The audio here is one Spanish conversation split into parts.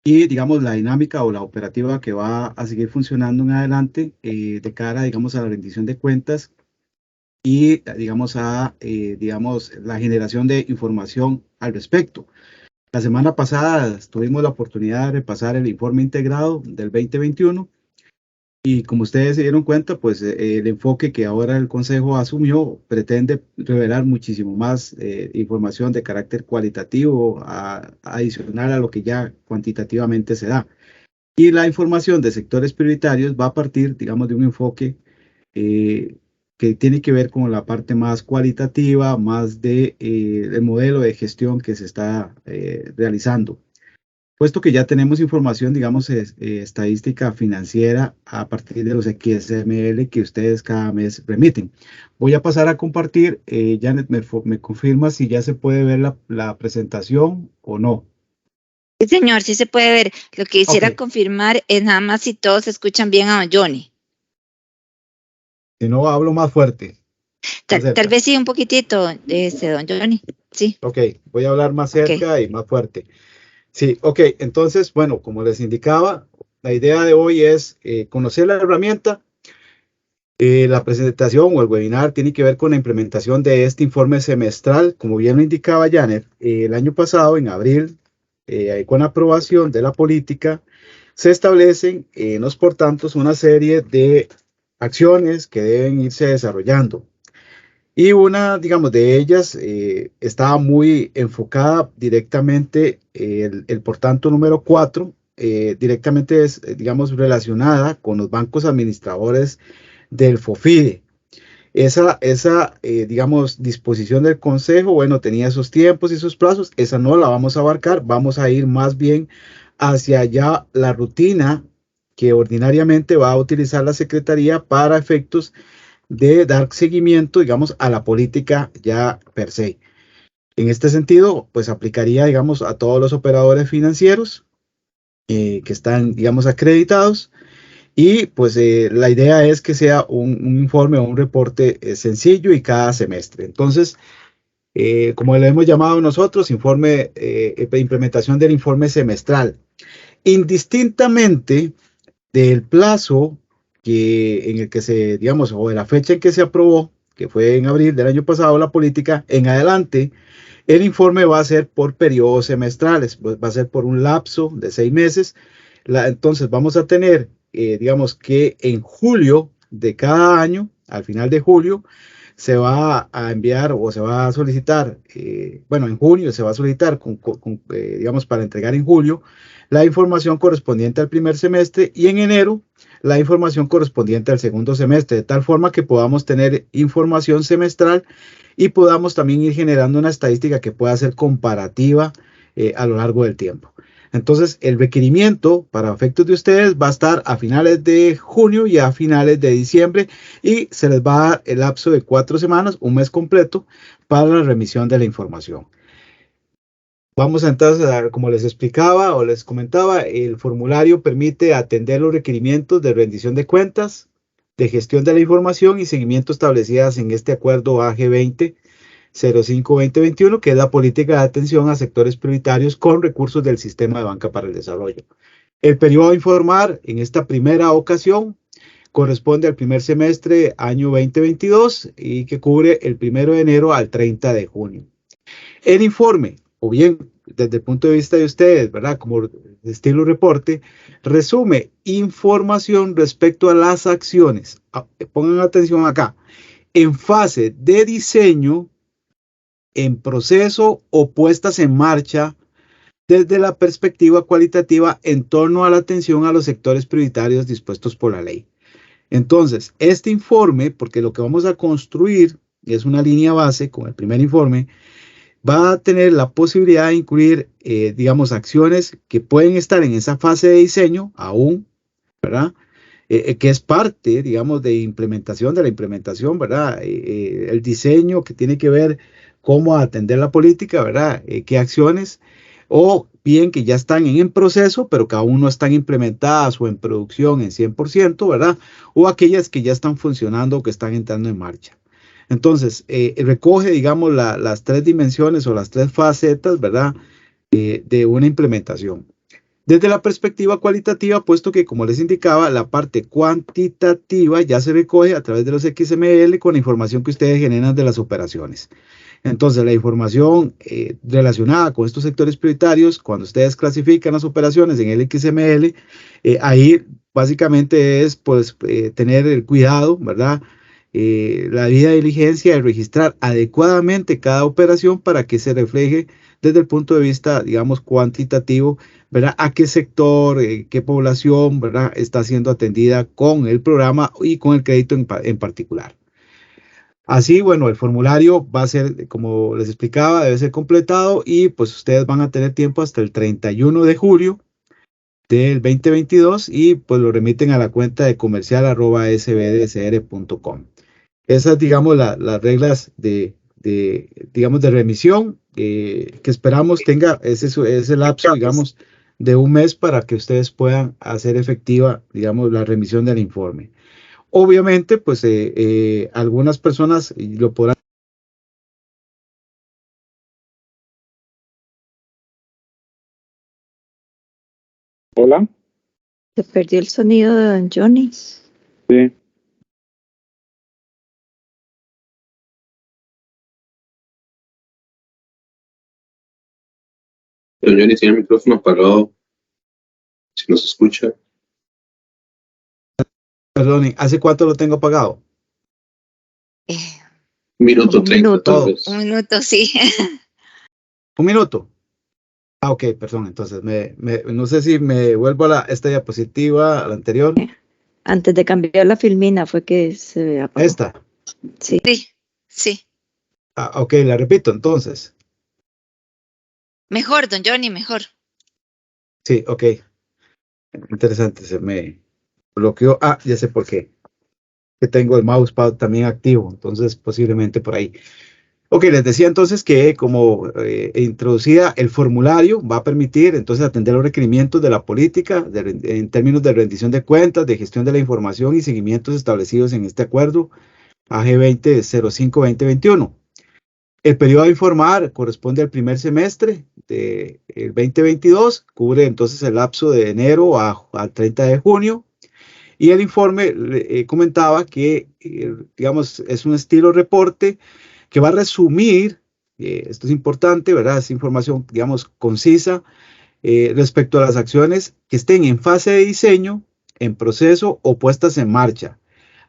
y, digamos, la dinámica o la operativa que va a seguir funcionando en adelante de cara, digamos, a la rendición de cuentas y, digamos, digamos, la generación de información al respecto. La semana pasada tuvimos la oportunidad de repasar el informe integrado del 2021 y como ustedes se dieron cuenta, pues el enfoque que ahora el Consejo asumió pretende revelar muchísimo más información de carácter cualitativo adicional a lo que ya cuantitativamente se da. Y la información de sectores prioritarios va a partir, digamos, de un enfoque eh, que tiene que ver con la parte más cualitativa, más el modelo de gestión que se está realizando. Puesto que ya tenemos información, digamos, estadística financiera a partir de los XML que ustedes cada mes remiten. Voy a pasar a compartir. Janet, me confirma si ya se puede ver la presentación o no. Sí, señor, sí se puede ver. Lo que Ok, quisiera confirmar es nada más si todos escuchan bien a don Johnny. si no hablo más fuerte, más Tal cerca. vez sí un poquitito, don Johnny. Sí, Ok, voy a hablar más ok. cerca y más fuerte. Sí, ok, entonces, bueno, como les indicaba, la idea de hoy es conocer la herramienta. La presentación o el webinar tiene que ver con la implementación de este informe semestral. Como bien lo indicaba Janet, el año pasado, en abril, con aprobación de la política, se establecen en los portantos una serie de acciones que deben irse desarrollando. Y una, digamos, de ellas estaba muy enfocada directamente, por tanto número 4, directamente es, digamos, relacionada con los bancos administradores del FOFIDE. Digamos, disposición del Consejo, bueno, tenía esos tiempos y esos plazos, esa no la vamos a abarcar, vamos a ir más bien hacia allá la rutina que ordinariamente va a utilizar la Secretaría para efectos de dar seguimiento, digamos, a la política ya per se. En este sentido, pues aplicaría, digamos, a todos los operadores financieros que están, digamos, acreditados y pues la idea es que sea un informe o un reporte sencillo y cada semestre. Entonces, como lo hemos llamado nosotros, informe de implementación del informe semestral. Indistintamente del plazo en el que se, digamos, o de la fecha en que se aprobó, que fue en abril del año pasado, la política, en adelante, el informe va a ser por periodos semestrales, va a ser por un lapso de 6 meses. Entonces vamos a tener, digamos que en julio de cada año, al final de julio, se va a enviar o se va a solicitar, bueno, en junio se va a solicitar, digamos, para entregar en julio, la información correspondiente al primer semestre y en enero la información correspondiente al segundo semestre, de tal forma que podamos tener información semestral y podamos también ir generando una estadística que pueda ser comparativa a lo largo del tiempo. Entonces, el requerimiento para efectos de ustedes va a estar a finales de junio y a finales de diciembre y se les va a dar el lapso de 4 semanas, un mes completo, para la remisión de la información. Vamos entonces como les explicaba o les comentaba, el formulario permite atender los requerimientos de rendición de cuentas, de gestión de la información y seguimiento establecidas en este acuerdo AG20 05-2021, que es la política de atención a sectores prioritarios con recursos del sistema de banca para el desarrollo. El periodo a informar en esta primera ocasión corresponde al primer semestre año 2022 y que cubre el 1 de enero al 30 de junio. El informe, o bien desde el punto de vista de ustedes, ¿verdad? Como estilo reporte, resume información respecto a las acciones. Pongan atención acá. En fase de diseño, en proceso o puestas en marcha desde la perspectiva cualitativa en torno a la atención a los sectores prioritarios dispuestos por la ley. Entonces, este informe, porque lo que vamos a construir es una línea base con el primer informe, va a tener la posibilidad de incluir, digamos, acciones que pueden estar en esa fase de diseño aún, ¿verdad? Que es parte, digamos, de implementación de la implementación, ¿verdad? El diseño que tiene que ver cómo atender la política, ¿verdad? Qué acciones, o bien que ya están en proceso, pero que aún no están implementadas o en producción en 100%, ¿verdad? O aquellas que ya están funcionando o que están entrando en marcha. Entonces, recoge, digamos, las tres dimensiones o las tres facetas, ¿verdad? De una implementación. Desde la perspectiva cualitativa, puesto que, como les indicaba, la parte cuantitativa ya se recoge a través de los XML con la información que ustedes generan de las operaciones. Entonces, la información relacionada con estos sectores prioritarios, cuando ustedes clasifican las operaciones en el XML, ahí básicamente es pues tener el cuidado, ¿verdad? La debida diligencia de registrar adecuadamente cada operación para que se refleje desde el punto de vista, digamos, cuantitativo, ¿verdad? A qué sector, qué población, ¿verdad? Está siendo atendida con el programa y con el crédito en particular. Así, bueno, el formulario va a ser, como les explicaba, debe ser completado y pues ustedes van a tener tiempo hasta el 31 de julio del 2022 y pues lo remiten a la cuenta de comercial@sbdsr.com. Esas, digamos, las reglas digamos, de remisión que esperamos tenga ese lapso, digamos, de un mes para que ustedes puedan hacer efectiva, digamos, la remisión del informe. Obviamente, pues algunas personas lo podrán. Hola. Se perdió el sonido de don Johnny. Sí. Don Johnny tiene el micrófono apagado. Si no se escucha. Perdón, ¿hace cuánto lo tengo apagado? Minuto Un 30, minuto, tal vez. un minuto, sí. ¿Un minuto? Ah, ok, perdón. Entonces, no sé si me vuelvo a esta diapositiva, a la anterior. Antes de cambiar la filmina fue que se apagó. Esta. Sí. Sí, sí. Ah, ok, la repito entonces. Mejor, don Johnny, mejor. Sí, ok. Interesante, se me bloqueó. Ah, ya sé por qué. Que tengo el mousepad también activo, entonces posiblemente por ahí. Ok, les decía entonces que como introducida el formulario va a permitir entonces atender los requerimientos de la política en términos de rendición de cuentas, de gestión de la información y seguimientos establecidos en este acuerdo AG 2005-2021. El periodo a informar corresponde al primer semestre del 2022, cubre entonces el lapso de enero al 30 de junio. Y el informe comentaba que, digamos, es un estilo reporte que va a resumir, esto es importante, ¿verdad? Es información, digamos, concisa respecto a las acciones que estén en fase de diseño, en proceso o puestas en marcha.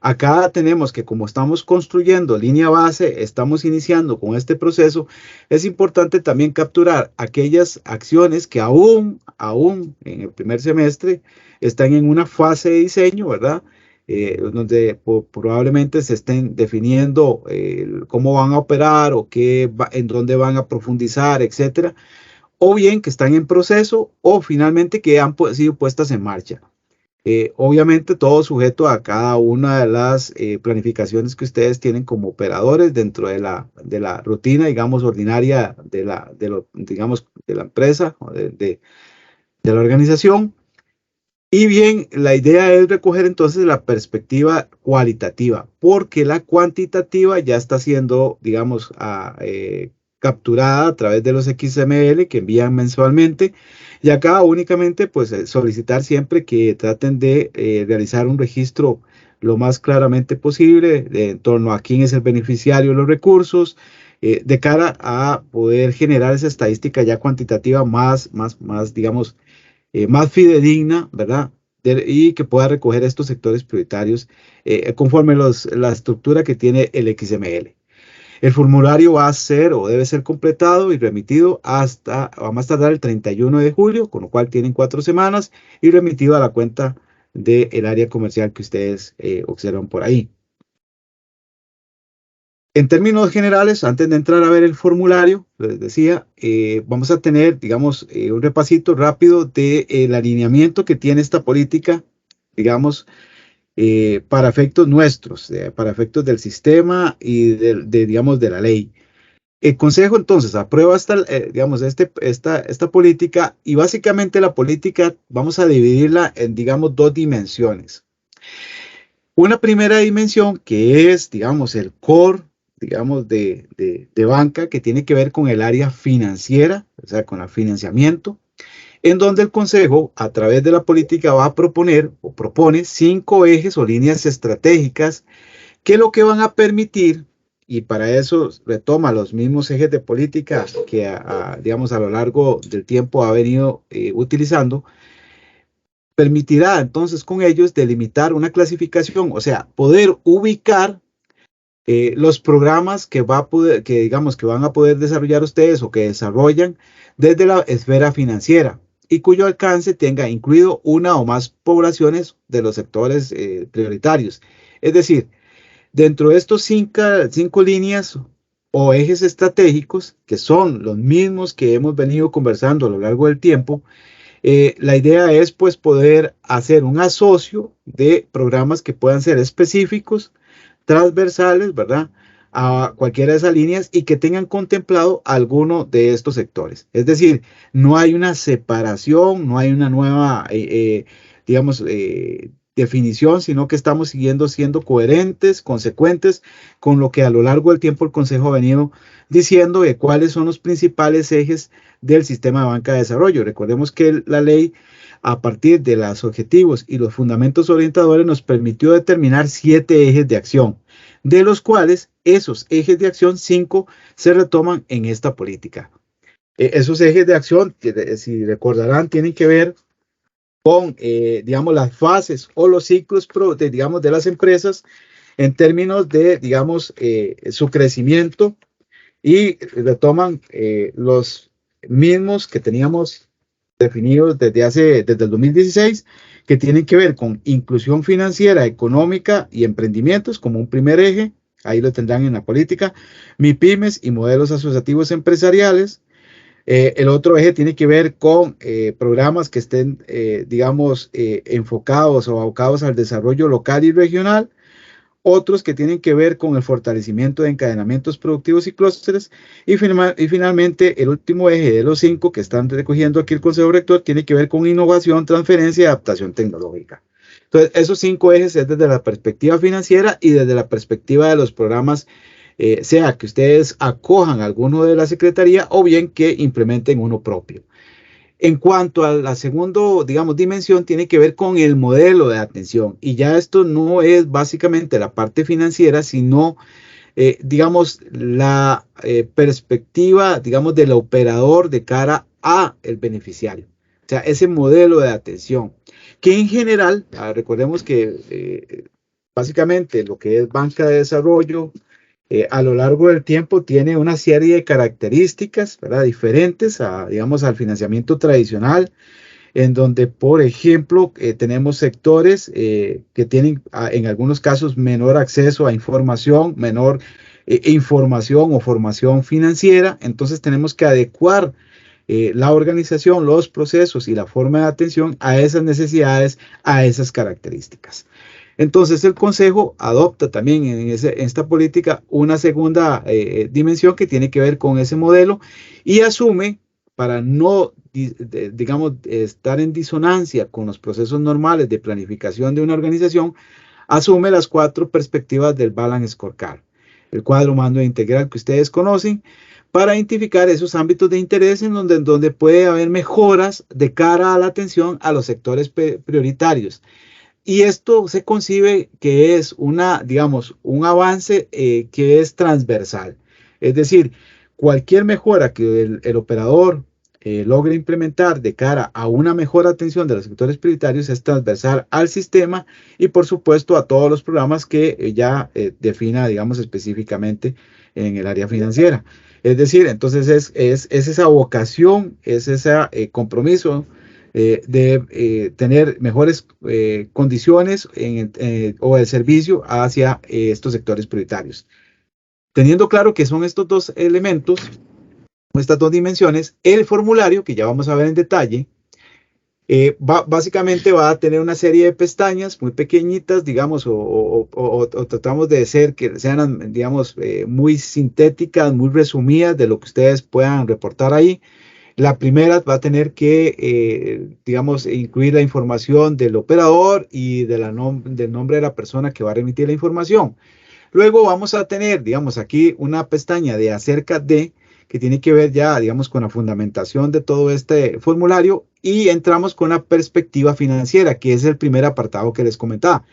Acá tenemos que como estamos construyendo línea base, estamos iniciando con este proceso, es importante también capturar aquellas acciones que aún en el primer semestre están en una fase de diseño, ¿verdad? Donde probablemente se estén definiendo cómo van a operar o en dónde van a profundizar, etcétera, o bien que están en proceso o finalmente que han sido puestas en marcha. Obviamente todo sujeto a cada una de las planificaciones que ustedes tienen como operadores dentro de la rutina, digamos, ordinaria digamos, de la empresa o de la organización. Y bien, la idea es recoger entonces la perspectiva cualitativa, porque la cuantitativa ya está siendo, digamos, capturada a través de los XML que envían mensualmente. Y acá únicamente, pues, solicitar siempre que traten de realizar un registro lo más claramente posible en torno a quién es el beneficiario de los recursos, de cara a poder generar esa estadística ya cuantitativa más digamos, más fidedigna, ¿verdad? Y que pueda recoger estos sectores prioritarios conforme la estructura que tiene el XML. El formulario va a ser o debe ser completado y remitido a más tardar el 31 de julio, con lo cual tienen 4 semanas, y remitido a la cuenta del área comercial que ustedes observan por ahí. En términos generales, antes de entrar a ver el formulario, les decía, vamos a tener, digamos, un repasito rápido del alineamiento que tiene esta política, digamos, para efectos nuestros, para efectos del sistema y digamos, de la ley. El Consejo entonces aprueba digamos, esta política y básicamente la política vamos a dividirla en, digamos, 2 dimensiones. Una primera dimensión que es, digamos, el core, digamos, de banca, que tiene que ver con el área financiera, o sea, con el financiamiento. en donde el Consejo, a través de la política, va a proponer o propone 5 ejes o líneas estratégicas que lo que van a permitir, y para eso retoma los mismos ejes de política que digamos, a lo largo del tiempo ha venido utilizando, permitirá entonces con ellos delimitar una clasificación, o sea, poder ubicar los programas que digamos que van a poder desarrollar ustedes o que desarrollan desde la esfera financiera y cuyo alcance tenga incluido una o más poblaciones de los sectores prioritarios. Es decir, dentro de estos 5 líneas o ejes estratégicos, que son los mismos que hemos venido conversando a lo largo del tiempo, la idea es pues poder hacer un asocio de programas que puedan ser específicos, transversales, ¿verdad?, a cualquiera de esas líneas y que tengan contemplado alguno de estos sectores. Es decir, no hay una separación, no hay una nueva, digamos, definición, sino que estamos siendo coherentes, consecuentes con lo que a lo largo del tiempo el Consejo ha venido diciendo de cuáles son los principales ejes del sistema de banca de desarrollo. Recordemos que la ley, a partir de los objetivos y los fundamentos orientadores, nos permitió determinar 7 ejes de acción, de los cuales esos ejes de acción 5 se retoman en esta política. Esos ejes de acción, si recordarán, tienen que ver con, digamos, las fases o los ciclos, digamos, de las empresas en términos de, digamos, su crecimiento, y retoman los mismos que teníamos definidos desde el 2016, que tienen que ver con inclusión financiera, económica y emprendimientos como un primer eje. Ahí lo tendrán en la política. MIPYMES y modelos asociativos empresariales. El otro eje tiene que ver con programas que estén, digamos, enfocados o abocados al desarrollo local y regional. Otros que tienen que ver con el fortalecimiento de encadenamientos productivos y clústeres, y finalmente el último eje de los 5 que están recogiendo aquí el Consejo Rector tiene que ver con innovación, transferencia y adaptación tecnológica. Entonces, esos 5 ejes es desde la perspectiva financiera y desde la perspectiva de los programas, sea que ustedes acojan alguno de la Secretaría o bien que implementen uno propio. En cuanto a la segunda, digamos, dimensión, tiene que ver con el modelo de atención. Y ya esto no es básicamente la parte financiera, sino, digamos, la perspectiva, digamos, del operador de cara a el beneficiario. O sea, ese modelo de atención, que en general, recordemos que básicamente lo que es banca de desarrollo, a lo largo del tiempo tiene una serie de características, ¿verdad?, diferentes digamos, al financiamiento tradicional, en donde, por ejemplo, tenemos sectores que tienen en algunos casos menor acceso a información, menor información o formación financiera. Entonces tenemos que adecuar la organización, los procesos y la forma de atención a esas necesidades, a esas características. Entonces el Consejo adopta también en esta política una segunda dimensión que tiene que ver con ese modelo y asume, para no, digamos, estar en disonancia con los procesos normales de planificación de una organización, asume las 4 perspectivas del Balance Scorecard, el cuadro mando integral que ustedes conocen, para identificar esos ámbitos de interés en donde puede haber mejoras de cara a la atención a los sectores prioritarios. Y esto se concibe que es digamos, un avance que es transversal. Es decir, cualquier mejora que el operador logre implementar de cara a una mejor atención de los sectores prioritarios es transversal al sistema y, por supuesto, a todos los programas que ya defina, digamos, específicamente en el área financiera. Es decir, entonces es esa vocación, es ese compromiso de tener mejores condiciones o el servicio hacia estos sectores prioritarios. Teniendo claro que son estos 2 elementos, estas 2 dimensiones, el formulario, que ya vamos a ver en detalle, básicamente va a tener una serie de pestañas muy pequeñitas, digamos, o tratamos de que sean, digamos, muy sintéticas, muy resumidas de lo que ustedes puedan reportar ahí. La primera va a tener que, digamos, incluir la información del operador y del nombre de la persona que va a remitir la información. Luego vamos a tener, digamos, aquí una pestaña de acerca de, que tiene que ver ya, digamos, con la fundamentación de todo este formulario, y entramos con la perspectiva financiera, que es el primer apartado que les comentaba.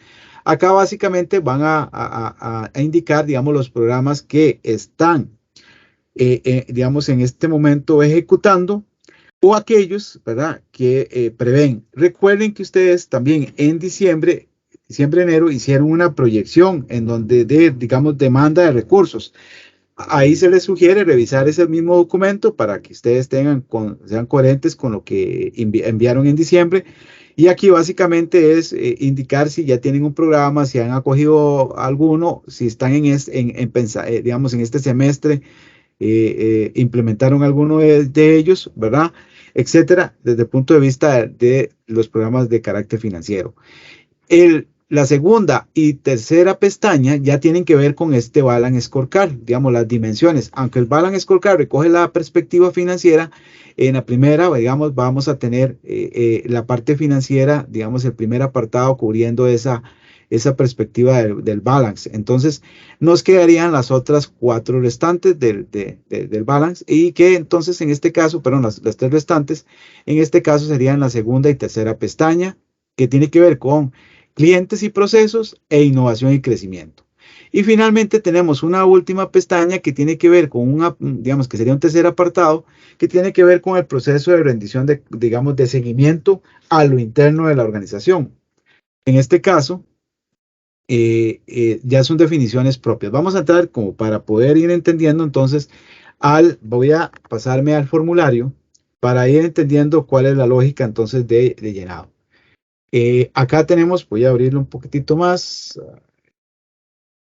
Acá básicamente van a indicar, digamos, los programas que están, digamos, en este momento ejecutando, o aquellos, ¿verdad?, que prevén. Recuerden que ustedes también en diciembre, enero, hicieron una proyección en donde digamos, demanda de recursos. Ahí se les sugiere revisar ese mismo documento para que ustedes sean coherentes con lo que enviaron en diciembre. Y aquí básicamente es indicar si ya tienen un programa, si han acogido alguno, si están digamos, en este semestre implementaron alguno de ellos, ¿verdad? Etcétera, desde el punto de vista de los programas de carácter financiero. La segunda y tercera pestaña ya tienen que ver con este Balance Scorecard, digamos, las dimensiones. Aunque el Balance Scorecard recoge la perspectiva financiera, en la primera, digamos, vamos a tener la parte financiera, digamos, el primer apartado cubriendo esa perspectiva del balance. Entonces, nos quedarían las otras 4 restantes del balance, y que entonces en este caso, perdón, las 3 restantes, en este caso serían la segunda y tercera pestaña, que tiene que ver con clientes y procesos e innovación y crecimiento. Y finalmente tenemos una última pestaña que tiene que ver con digamos que sería un tercer apartado, que tiene que ver con el proceso de rendición digamos, de seguimiento a lo interno de la organización. En este caso, ya son definiciones propias. Vamos a entrar como para poder ir entendiendo, entonces, voy a pasarme al formulario para ir entendiendo cuál es la lógica entonces de llenado. Acá tenemos, voy a abrirlo un poquitito más,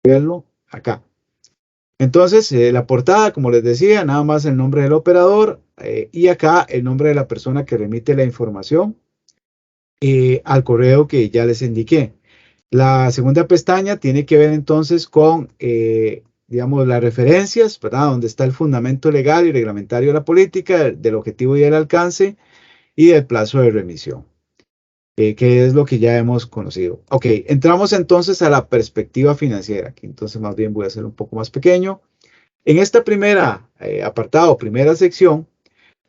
verlo acá. Entonces, la portada, como les decía, nada más el nombre del operador y acá el nombre de la persona que remite la información al correo que ya les indiqué. La segunda pestaña tiene que ver entonces con, digamos, las referencias, ¿verdad? Donde está el fundamento legal y reglamentario de la política, del objetivo y el alcance y del plazo de remisión. Que es lo que ya hemos conocido. Ok, entramos entonces a la perspectiva financiera, aquí entonces más bien voy a hacer un poco más pequeño. En esta primera apartado, primera sección,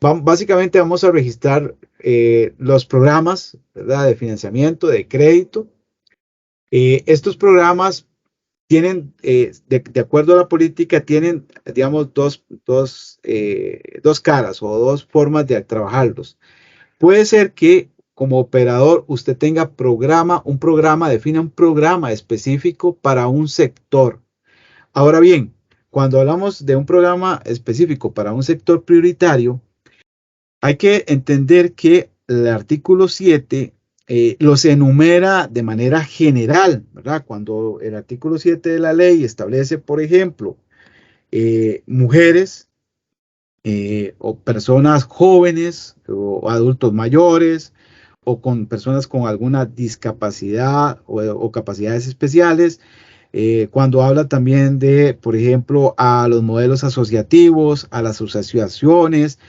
básicamente vamos a registrar los programas, ¿verdad?, de financiamiento, de crédito. Estos programas tienen, de acuerdo a la política, tienen, digamos, dos caras o dos formas de trabajarlos. Puede ser que como operador usted tenga defina un programa específico para un sector. Ahora bien, cuando hablamos de un programa específico para un sector prioritario, hay que entender que el artículo 7 los enumera de manera general, ¿verdad? Cuando el artículo 7 de la ley establece, por ejemplo, mujeres o personas jóvenes o adultos mayores, o con personas con alguna discapacidad o capacidades especiales, cuando habla también de, por ejemplo, a los modelos asociativos, a las asociaciones,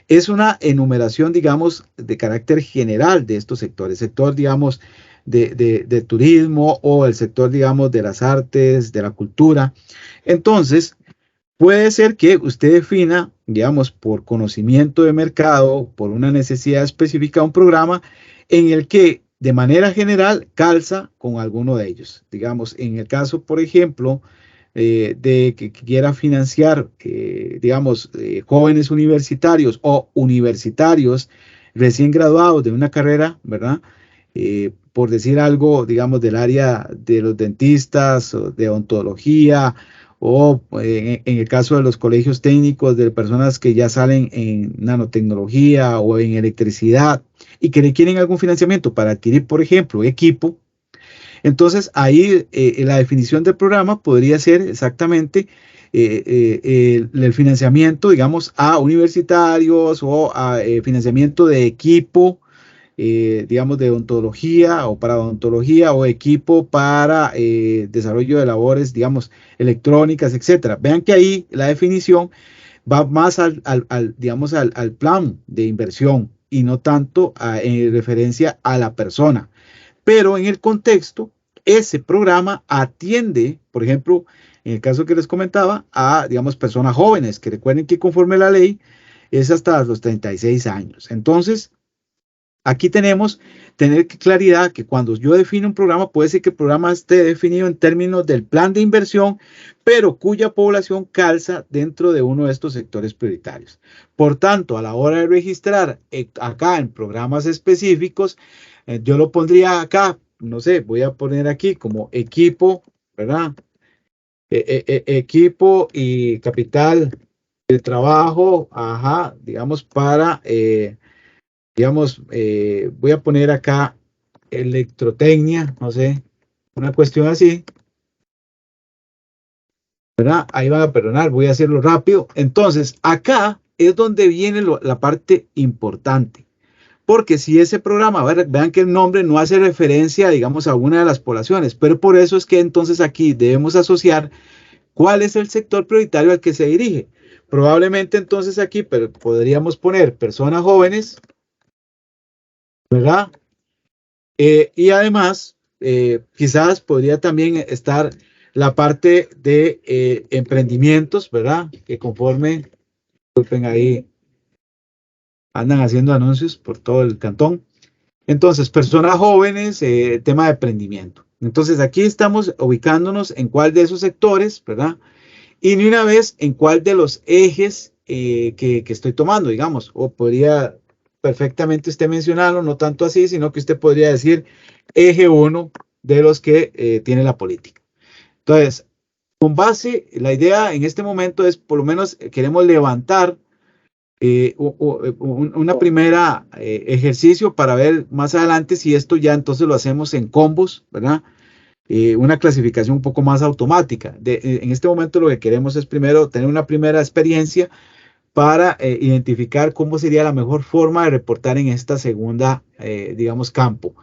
es una enumeración, digamos, de carácter general de estos sectores, sector, digamos, de turismo, o el sector, digamos, de las artes, de la cultura. Entonces, puede ser que usted defina, digamos, por conocimiento de mercado, por una necesidad específica, un programa en el que de manera general calza con alguno de ellos. Digamos, en el caso, por ejemplo, de que quiera financiar, digamos, jóvenes universitarios o universitarios recién graduados de una carrera, ¿verdad? Por decir algo, digamos, del área de los dentistas, o de odontología, o en el caso de los colegios técnicos, de personas que ya salen en nanotecnología o en electricidad y que requieren algún financiamiento para adquirir, por ejemplo, equipo. Entonces, ahí la definición del programa podría ser exactamente el financiamiento, digamos, a universitarios, o a financiamiento de equipo, digamos, de odontología o para odontología, o equipo para desarrollo de labores, digamos, electrónicas, etcétera. Vean que ahí la definición va más digamos, al plan de inversión y no tanto en referencia a la persona. Pero en el contexto, ese programa atiende, por ejemplo, en el caso que les comentaba, a, digamos, personas jóvenes, que recuerden que conforme la ley es hasta los 36 años. Entonces, Aquí tenemos tener claridad que cuando yo defino un programa, puede ser que el programa esté definido en términos del plan de inversión, pero cuya población calza dentro de uno de estos sectores prioritarios. Por tanto, a la hora de registrar acá en programas específicos, yo lo pondría acá, no sé, voy a poner aquí como equipo, ¿verdad? Equipo y capital de trabajo, ajá, digamos, para, digamos, voy a poner acá electrotecnia, no sé, una cuestión así, ¿verdad? Ahí van a perdonar, voy a hacerlo rápido. Entonces, acá es donde viene la parte importante. Porque si ese programa, vean que el nombre no hace referencia, digamos, a una de las poblaciones, pero por eso es que entonces aquí debemos asociar cuál es el sector prioritario al que se dirige. Probablemente entonces aquí podríamos poner personas jóvenes, ¿verdad? Y además, quizás podría también estar la parte de emprendimientos, ¿verdad? Que conforme, disculpen ahí, andan haciendo anuncios por todo el cantón. Entonces, personas jóvenes, tema de emprendimiento. Entonces, aquí estamos ubicándonos en cuál de esos sectores, ¿verdad? Y ni una vez en cuál de los ejes que estoy tomando, digamos, o podría perfectamente usted mencionarlo, no tanto así, sino que usted podría decir eje 1 de los que tiene la política. Entonces, con base, la idea en este momento es, por lo menos, queremos levantar una primera ejercicio para ver más adelante si esto ya entonces lo hacemos en combos, ¿verdad? Una clasificación un poco más automática. En este momento lo que queremos es primero tener una primera experiencia para identificar cómo sería la mejor forma de reportar en esta segunda, digamos, campo.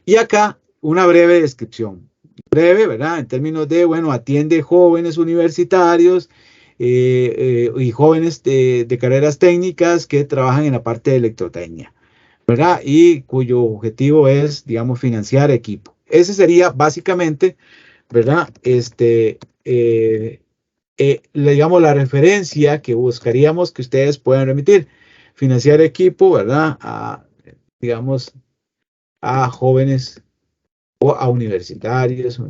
Y acá una breve descripción. Breve, ¿verdad? En términos de, bueno, atiende jóvenes universitarios y jóvenes de carreras técnicas que trabajan en la parte de electrotecnia, ¿verdad? Y cuyo objetivo es, digamos, financiar equipo. Ese sería básicamente, ¿verdad? Digamos, la referencia que buscaríamos que ustedes puedan remitir. Financiar equipo, ¿verdad? Digamos, a jóvenes o a universitarios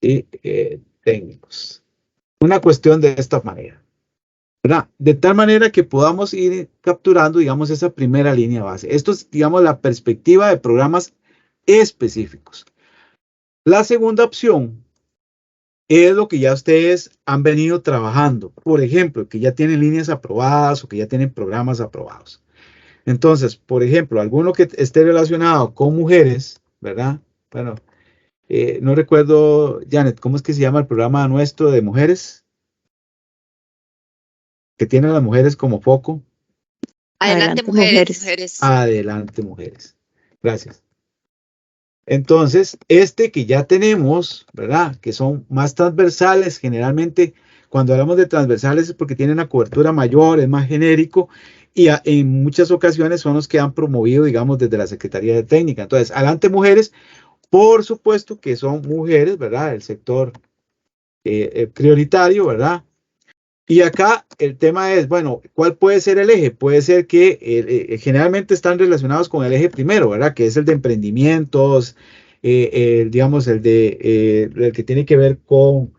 y técnicos. Una cuestión de esta manera, ¿verdad? De tal manera que podamos ir capturando, digamos, esa primera línea base. Esto es, digamos, la perspectiva de programas específicos. La segunda opción es lo que ya ustedes han venido trabajando. Por ejemplo, que ya tienen líneas aprobadas o que ya tienen programas aprobados. Entonces, por ejemplo, alguno que esté relacionado con mujeres, ¿verdad? Bueno, no recuerdo, Janet, ¿cómo es que se llama el programa nuestro de mujeres? Que tiene a las mujeres como foco. Adelante, mujeres. Adelante, mujeres. Gracias. Entonces, que ya tenemos, ¿verdad? Que son más transversales, generalmente cuando hablamos de transversales es porque tienen una cobertura mayor, es más genérico y en muchas ocasiones son los que han promovido, digamos, desde la Secretaría de Técnica. Entonces, adelante mujeres, por supuesto que son mujeres, ¿verdad? El sector prioritario, ¿verdad? Y acá el tema es, bueno, ¿cuál puede ser el eje? Puede ser que generalmente están relacionados con el eje primero, ¿verdad? Que es el de emprendimientos, digamos, el que tiene que ver con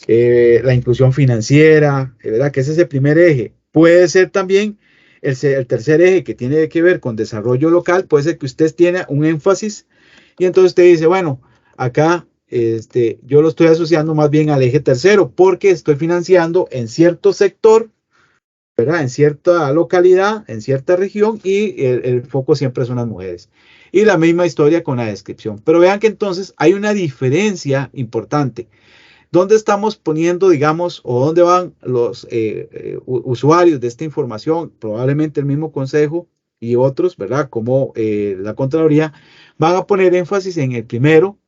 la inclusión financiera, ¿verdad? Que ese es el primer eje. Puede ser también el tercer eje que tiene que ver con desarrollo local, puede ser que usted tiene un énfasis y entonces usted dice, bueno, acá yo lo estoy asociando más bien al eje tercero porque estoy financiando en cierto sector, ¿verdad? En cierta localidad, en cierta región y el foco siempre son las mujeres. Y la misma historia con la descripción. Pero vean que entonces hay una diferencia importante. ¿Dónde estamos poniendo, digamos, o dónde van los usuarios de esta información? Probablemente el mismo consejo y otros, ¿verdad? Como la Contraloría, van a poner énfasis en el primero,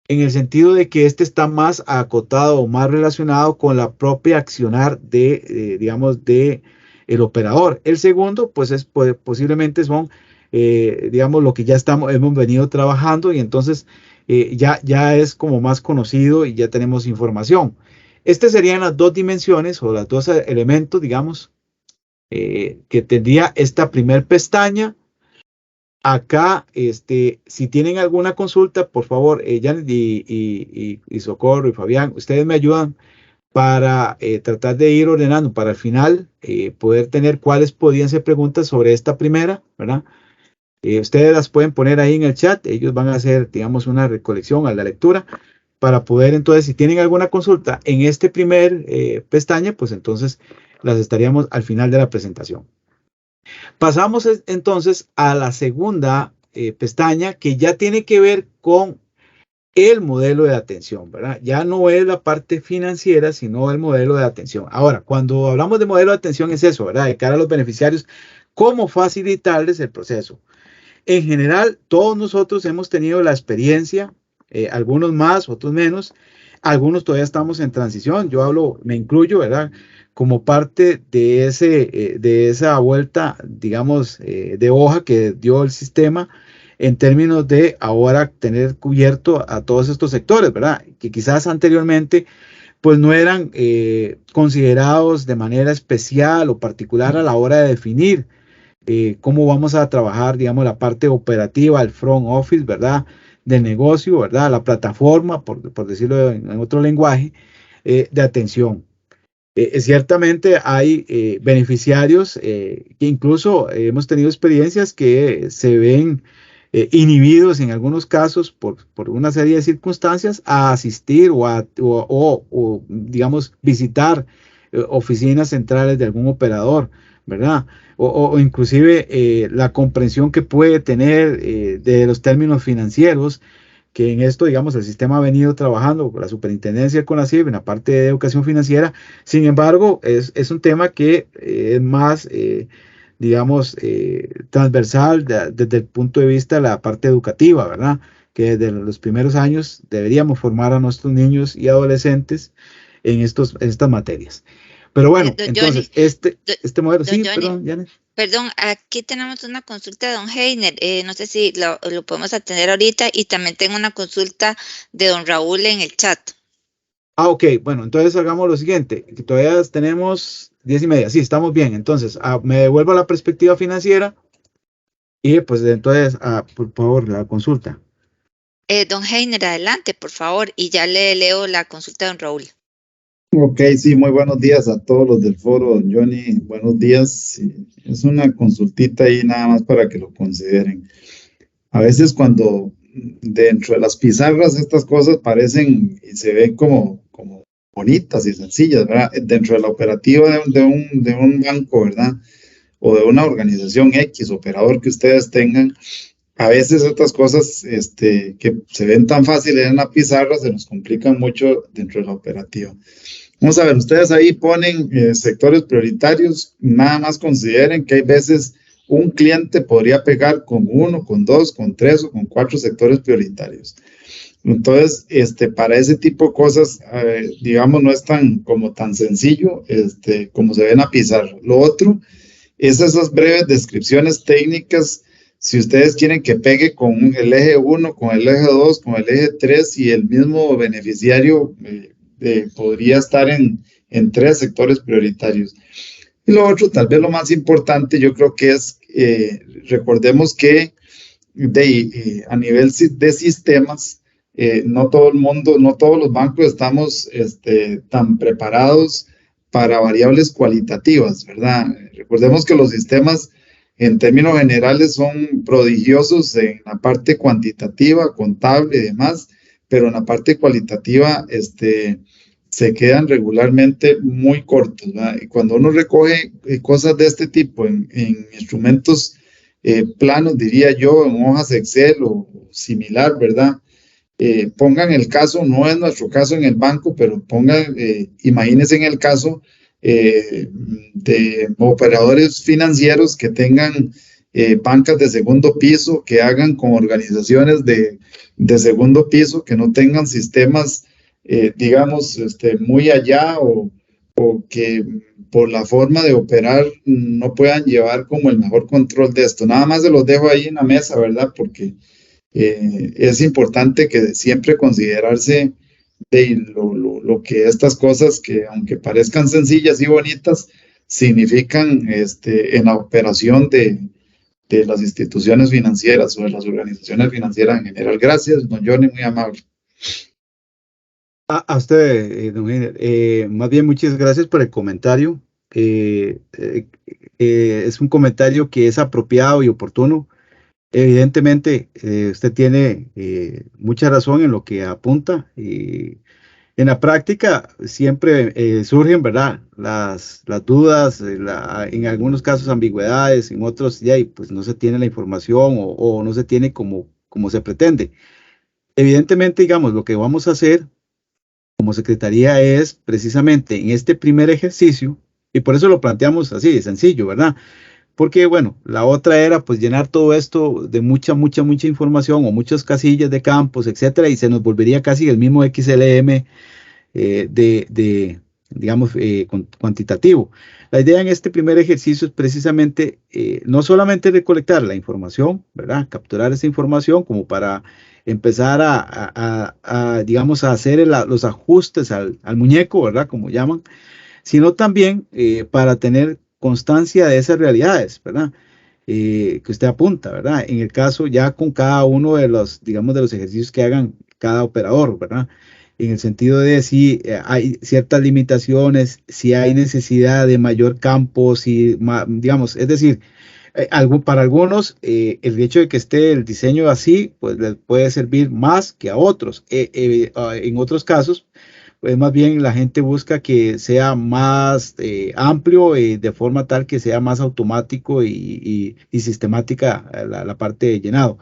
en el sentido de que este está más acotado o más relacionado con la propia accionar digamos, de el operador. El segundo, pues posiblemente son, digamos, lo que ya hemos venido trabajando y entonces ya es como más conocido y ya tenemos información. Estas serían las dos dimensiones o los dos elementos, digamos, que tendría esta primer pestaña. Acá, si tienen alguna consulta, por favor, Janet y Socorro y Fabián, ustedes me ayudan para tratar de ir ordenando para al final poder tener cuáles podían ser preguntas sobre esta primera, ¿verdad? Ustedes las pueden poner ahí en el chat, ellos van a hacer, digamos, una recolección a la lectura para poder, entonces, si tienen alguna consulta en este primer pestaña, pues entonces las estaríamos al final de la presentación. Pasamos entonces a la segunda pestaña, que ya tiene que ver con el modelo de atención, ¿verdad? Ya no es la parte financiera, sino el modelo de atención. Ahora, cuando hablamos de modelo de atención es eso, ¿verdad? De cara a los beneficiarios, cómo facilitarles el proceso. En general, todos nosotros hemos tenido la experiencia, algunos más, otros menos, algunos todavía estamos en transición, yo hablo, me incluyo, ¿verdad? Como parte de esa vuelta, digamos, de hoja que dio el sistema en términos de ahora tener cubierto a todos estos sectores, ¿verdad? Que quizás anteriormente pues no eran considerados de manera especial o particular a la hora de definir cómo vamos a trabajar, digamos, la parte operativa, el front office, ¿verdad? Del negocio, ¿verdad? La plataforma, por decirlo en otro lenguaje, de atención. Ciertamente hay beneficiarios que incluso hemos tenido experiencias que se ven inhibidos en algunos casos por una serie de circunstancias a asistir o digamos, visitar oficinas centrales de algún operador, ¿verdad? O inclusive la comprensión que puede tener de los términos financieros, que en esto, digamos, el sistema ha venido trabajando con la superintendencia con la CIB en la parte de educación financiera. Sin embargo, es un tema que es más, digamos, transversal desde el punto de vista de la parte educativa, ¿verdad? Que desde los primeros años deberíamos formar a nuestros niños y adolescentes en estas materias. Pero bueno, entonces, este modelo, sí, perdón, Janet. Perdón, aquí tenemos una consulta de don Heiner, no sé si lo podemos atender ahorita, y también tengo una consulta de don Raúl en el chat. Ok, bueno, entonces hagamos lo siguiente, que todavía tenemos 10:30, sí, estamos bien, entonces me devuelvo a la perspectiva financiera y pues entonces, por favor, la consulta. Don Heiner, adelante, por favor, y ya le leo la consulta de don Raúl. Ok, sí, muy buenos días a todos los del foro, don Johnny, buenos días. Sí, es una consultita ahí nada más para que lo consideren. A veces cuando dentro de las pizarras estas cosas parecen y se ven como bonitas y sencillas, ¿verdad? Dentro de la operativa de un banco, ¿verdad? O de una organización X, operador que ustedes tengan, a veces estas cosas que se ven tan fáciles en la pizarra se nos complican mucho dentro de la operativa. Vamos a ver, ustedes ahí ponen sectores prioritarios, nada más consideren que hay veces un cliente podría pegar con 1, con 2, con 3 o con 4 sectores prioritarios. Entonces, para ese tipo de cosas, digamos, no es tan sencillo como se ve en la pizarra. Lo otro es esas breves descripciones técnicas. Si ustedes quieren que pegue con el eje 1, con el eje 2, con el eje 3 y el mismo beneficiario podría estar en 3 sectores prioritarios. Y lo otro, tal vez lo más importante, yo creo que es, recordemos que a nivel de sistemas, no todo el mundo, no todos los bancos estamos tan preparados para variables cualitativas, ¿verdad? Recordemos que los sistemas en términos generales son prodigiosos en la parte cuantitativa, contable y demás, pero en la parte cualitativa se quedan regularmente muy cortos, ¿verdad? Y cuando uno recoge cosas de este tipo en instrumentos planos, diría yo, en hojas Excel o similar, ¿verdad? Pongan el caso, no es nuestro caso en el banco, pero imagínense en el caso de operadores financieros que tengan bancas de segundo piso, que hagan con organizaciones de segundo piso, que no tengan sistemas, digamos, muy allá o que por la forma de operar no puedan llevar como el mejor control de esto. Nada más se los dejo ahí en la mesa, ¿verdad? Porque es importante que siempre considerarse de lo que estas cosas que aunque parezcan sencillas y bonitas, significan en la operación de las instituciones financieras o de las organizaciones financieras en general. Gracias, don Johnny, muy amable. A usted, don Heiner, más bien muchas gracias por el comentario. Es un comentario que es apropiado y oportuno. Evidentemente, usted tiene mucha razón en lo que apunta. En la práctica siempre surgen, ¿verdad? Las dudas, en algunos casos ambigüedades, en otros ya pues no se tiene la información o no se tiene como se pretende. Evidentemente, digamos, lo que vamos a hacer como Secretaría es precisamente en este primer ejercicio, y por eso lo planteamos así, de sencillo, ¿verdad? Porque, bueno, la otra era pues llenar todo esto de mucha información o muchas casillas de campos, etcétera, y se nos volvería casi el mismo XLM digamos, cuantitativo. La idea en este primer ejercicio es precisamente no solamente recolectar la información, ¿verdad? Capturar esa información como para empezar digamos, a hacer los ajustes al muñeco, ¿verdad? Como llaman, sino también para tener constancia de esas realidades, ¿verdad? Que usted apunta, ¿verdad? En el caso ya con cada uno de los, digamos, de los ejercicios que hagan cada operador, ¿verdad? En el sentido de si hay ciertas limitaciones, si hay necesidad de mayor campo, si, digamos, es decir, para algunos el hecho de que esté el diseño así, pues les puede servir más que a otros. En otros casos, pues más bien la gente busca que sea más amplio de forma tal que sea más automático y sistemática la parte de llenado.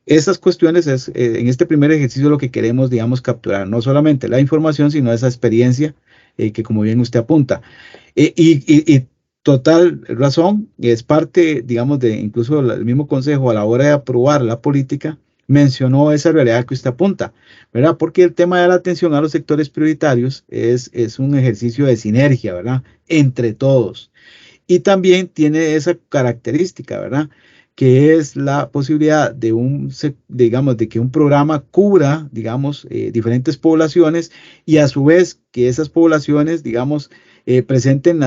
Esas cuestiones en este primer ejercicio lo que queremos, digamos, capturar, no solamente la información, sino esa experiencia que como bien usted apunta. Y total razón, es parte, digamos, de incluso el mismo consejo a la hora de aprobar la política, mencionó esa realidad que usted apunta, ¿verdad? Porque el tema de la atención a los sectores prioritarios es un ejercicio de sinergia, ¿verdad? Entre todos. Y también tiene esa característica, ¿verdad? Que es la posibilidad digamos, de que un programa cubra, digamos, diferentes poblaciones y a su vez que esas poblaciones, digamos, presenten,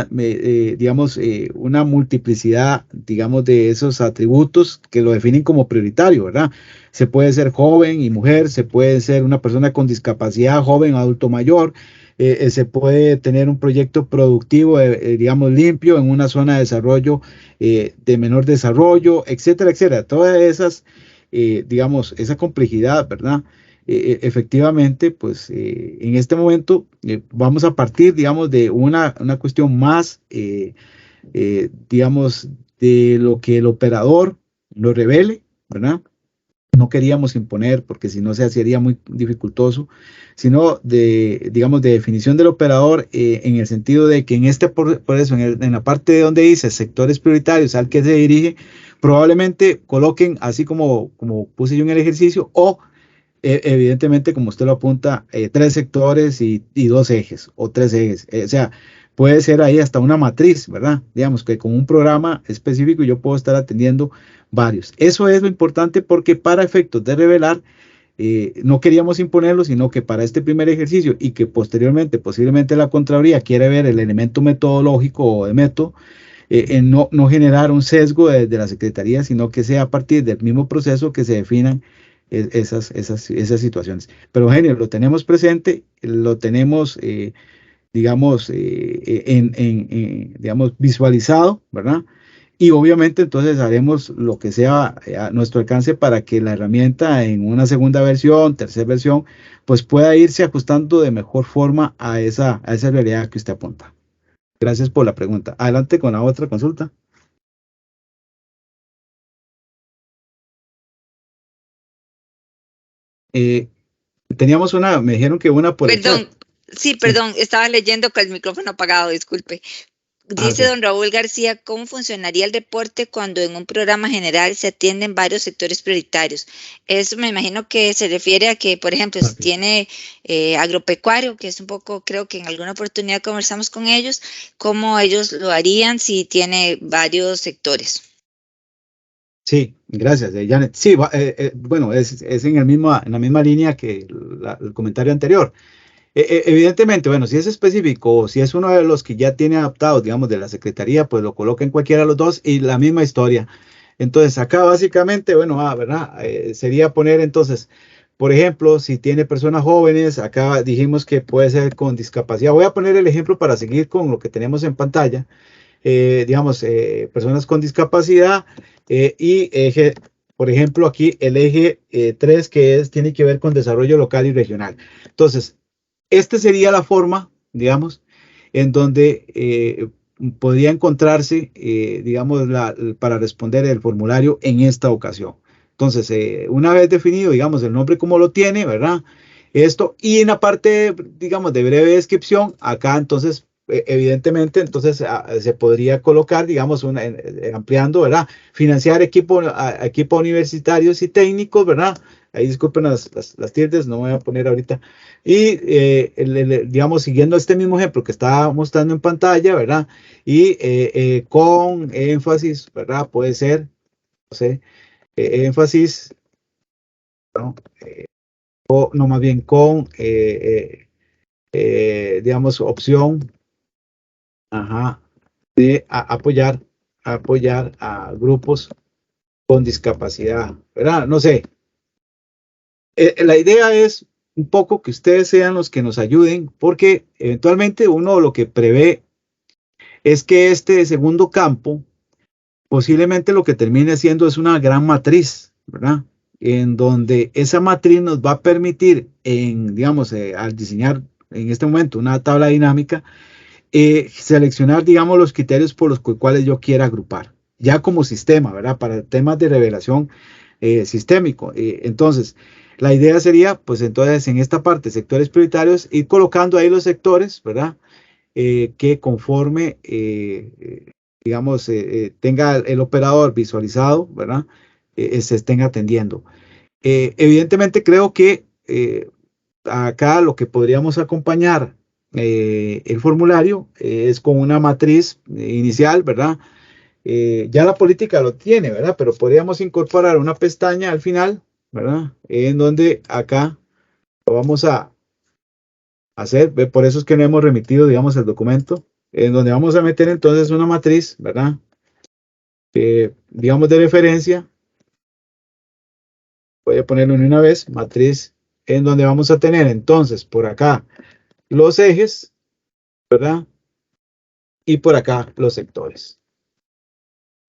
digamos, una multiplicidad, digamos, de esos atributos que lo definen como prioritario, ¿verdad? Se puede ser joven y mujer, se puede ser una persona con discapacidad, joven, adulto mayor, se puede tener un proyecto productivo, digamos, limpio en una zona de desarrollo de menor desarrollo, etcétera, etcétera. Todas esas, digamos, esa complejidad, ¿verdad? Efectivamente, pues en este momento vamos a partir, digamos, de una cuestión más, digamos, de lo que el operador lo revele, ¿verdad? No queríamos imponer porque si no se haría muy dificultoso, sino de, digamos, de definición del operador en el sentido de que en por eso, en la parte de donde dice sectores prioritarios al que se dirige, probablemente coloquen, así como puse yo en el ejercicio, o evidentemente, como usted lo apunta, 3 sectores y 2 ejes, o 3 ejes. O sea, puede ser ahí hasta una matriz, ¿verdad? Digamos que con un programa específico yo puedo estar atendiendo varios. Eso es lo importante porque para efectos de revelar, no queríamos imponerlo, sino que para este primer ejercicio y que posteriormente, posiblemente la Contraloría quiere ver el elemento metodológico o de método, no generar un sesgo de la Secretaría, sino que sea a partir del mismo proceso que se definan esas situaciones. Pero, Eugenio, lo tenemos presente, lo tenemos, digamos, digamos, visualizado, ¿verdad? Y obviamente entonces haremos lo que sea a nuestro alcance para que la herramienta en una segunda versión, tercera versión, pues pueda irse ajustando de mejor forma a esa realidad que usted apunta. Gracias por la pregunta. Adelante con la otra consulta. Teníamos me dijeron que una por Perdón, el chat. sí, perdón, estaba leyendo con el micrófono apagado, disculpe. Dice Okay. don Raúl García, ¿cómo funcionaría el reporte cuando en un programa general se atienden varios sectores prioritarios? Eso me imagino que se refiere a que, por ejemplo, si tiene agropecuario, que es un poco, creo que en alguna oportunidad conversamos con ellos, ¿cómo ellos lo harían si tiene varios sectores? Sí, gracias, Janet. Sí, bueno, es en la misma línea que el comentario anterior. Evidentemente, bueno, si es específico o si es uno de los que ya tiene adaptados, digamos, de la Secretaría, pues lo coloca en cualquiera de los dos y la misma historia. Entonces, acá básicamente, bueno, ¿verdad? Sería poner entonces, por ejemplo, si tiene personas jóvenes, acá dijimos que puede ser con discapacidad. Voy a poner el ejemplo para seguir con lo que tenemos en pantalla. Digamos, personas con discapacidad y eje, por ejemplo, aquí el eje 3 que tiene que ver con desarrollo local y regional. Entonces, esta sería la forma, digamos, en donde podría encontrarse, digamos, para responder el formulario en esta ocasión. Entonces, una vez definido, digamos, el nombre como lo tiene, ¿verdad? Esto, y en la parte, digamos, de breve descripción, acá entonces, evidentemente, entonces se podría colocar, digamos, ampliando, ¿verdad? Financiar equipos universitarios y técnicos, ¿verdad? Ahí disculpen las tildes, no voy a poner ahorita. Y, digamos, siguiendo este mismo ejemplo que estaba mostrando en pantalla, ¿verdad? Y con énfasis, ¿verdad? Puede ser, no sé, énfasis, ¿no? O no, más bien con, digamos, opción, ajá, de apoyar a grupos con discapacidad, ¿verdad? No sé. La idea es un poco que ustedes sean los que nos ayuden, porque eventualmente uno lo que prevé es que este segundo campo posiblemente lo que termine siendo es una gran matriz, ¿verdad? En donde esa matriz nos va a permitir, digamos, al diseñar en este momento una tabla dinámica, seleccionar, digamos, los criterios por los cuales yo quiera agrupar, ya como sistema, ¿verdad? Para temas de revelación sistémico. Entonces, la idea sería, pues entonces, en esta parte, sectores prioritarios, ir colocando ahí los sectores, ¿verdad? Que conforme, digamos, tenga el operador visualizado, ¿verdad? Se estén atendiendo. Evidentemente, creo que acá lo que podríamos acompañar el formulario es con una matriz inicial, ¿verdad? Ya la política lo tiene, ¿verdad? Pero podríamos incorporar una pestaña al final, ¿verdad? En donde acá lo vamos a hacer, por eso es que no hemos remitido, digamos, el documento, en donde vamos a meter entonces una matriz, ¿verdad? Digamos de referencia, voy a ponerlo una vez, matriz, en donde vamos a tener entonces por acá los ejes, ¿verdad? Y por acá los sectores.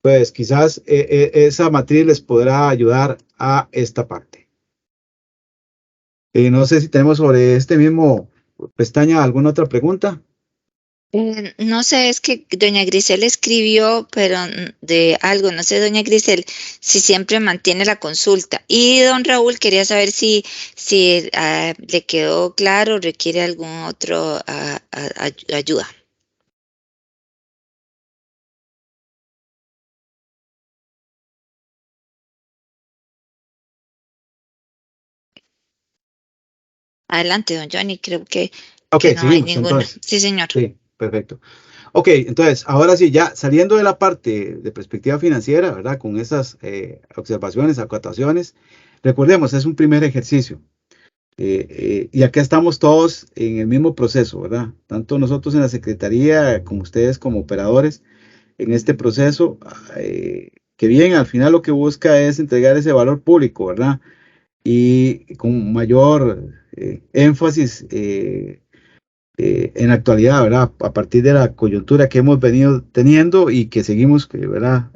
Pues quizás esa matriz les podrá ayudar a esta parte. No sé si tenemos sobre este mismo pestaña alguna otra pregunta. No sé, es que doña Grisel escribió, pero de algo, no sé, doña Grisel, si siempre mantiene la consulta. Y don Raúl quería saber si le quedó claro, requiere algún otro ayuda. Adelante, don Johnny, creo que Ok, no hay seguimos ninguno. entonces. Sí, señor. Sí, perfecto. Ok, entonces, ahora sí, ya saliendo de la parte de perspectiva financiera, ¿verdad? Con esas observaciones, acotaciones, recordemos, es un primer ejercicio. Y acá estamos todos en el mismo proceso, ¿verdad? Tanto nosotros en la Secretaría como ustedes como operadores en este proceso, que bien, al final lo que busca es entregar ese valor público, ¿verdad? Y con mayor énfasis en la actualidad, ¿verdad? A partir de la coyuntura que hemos venido teniendo y que seguimos, ¿verdad?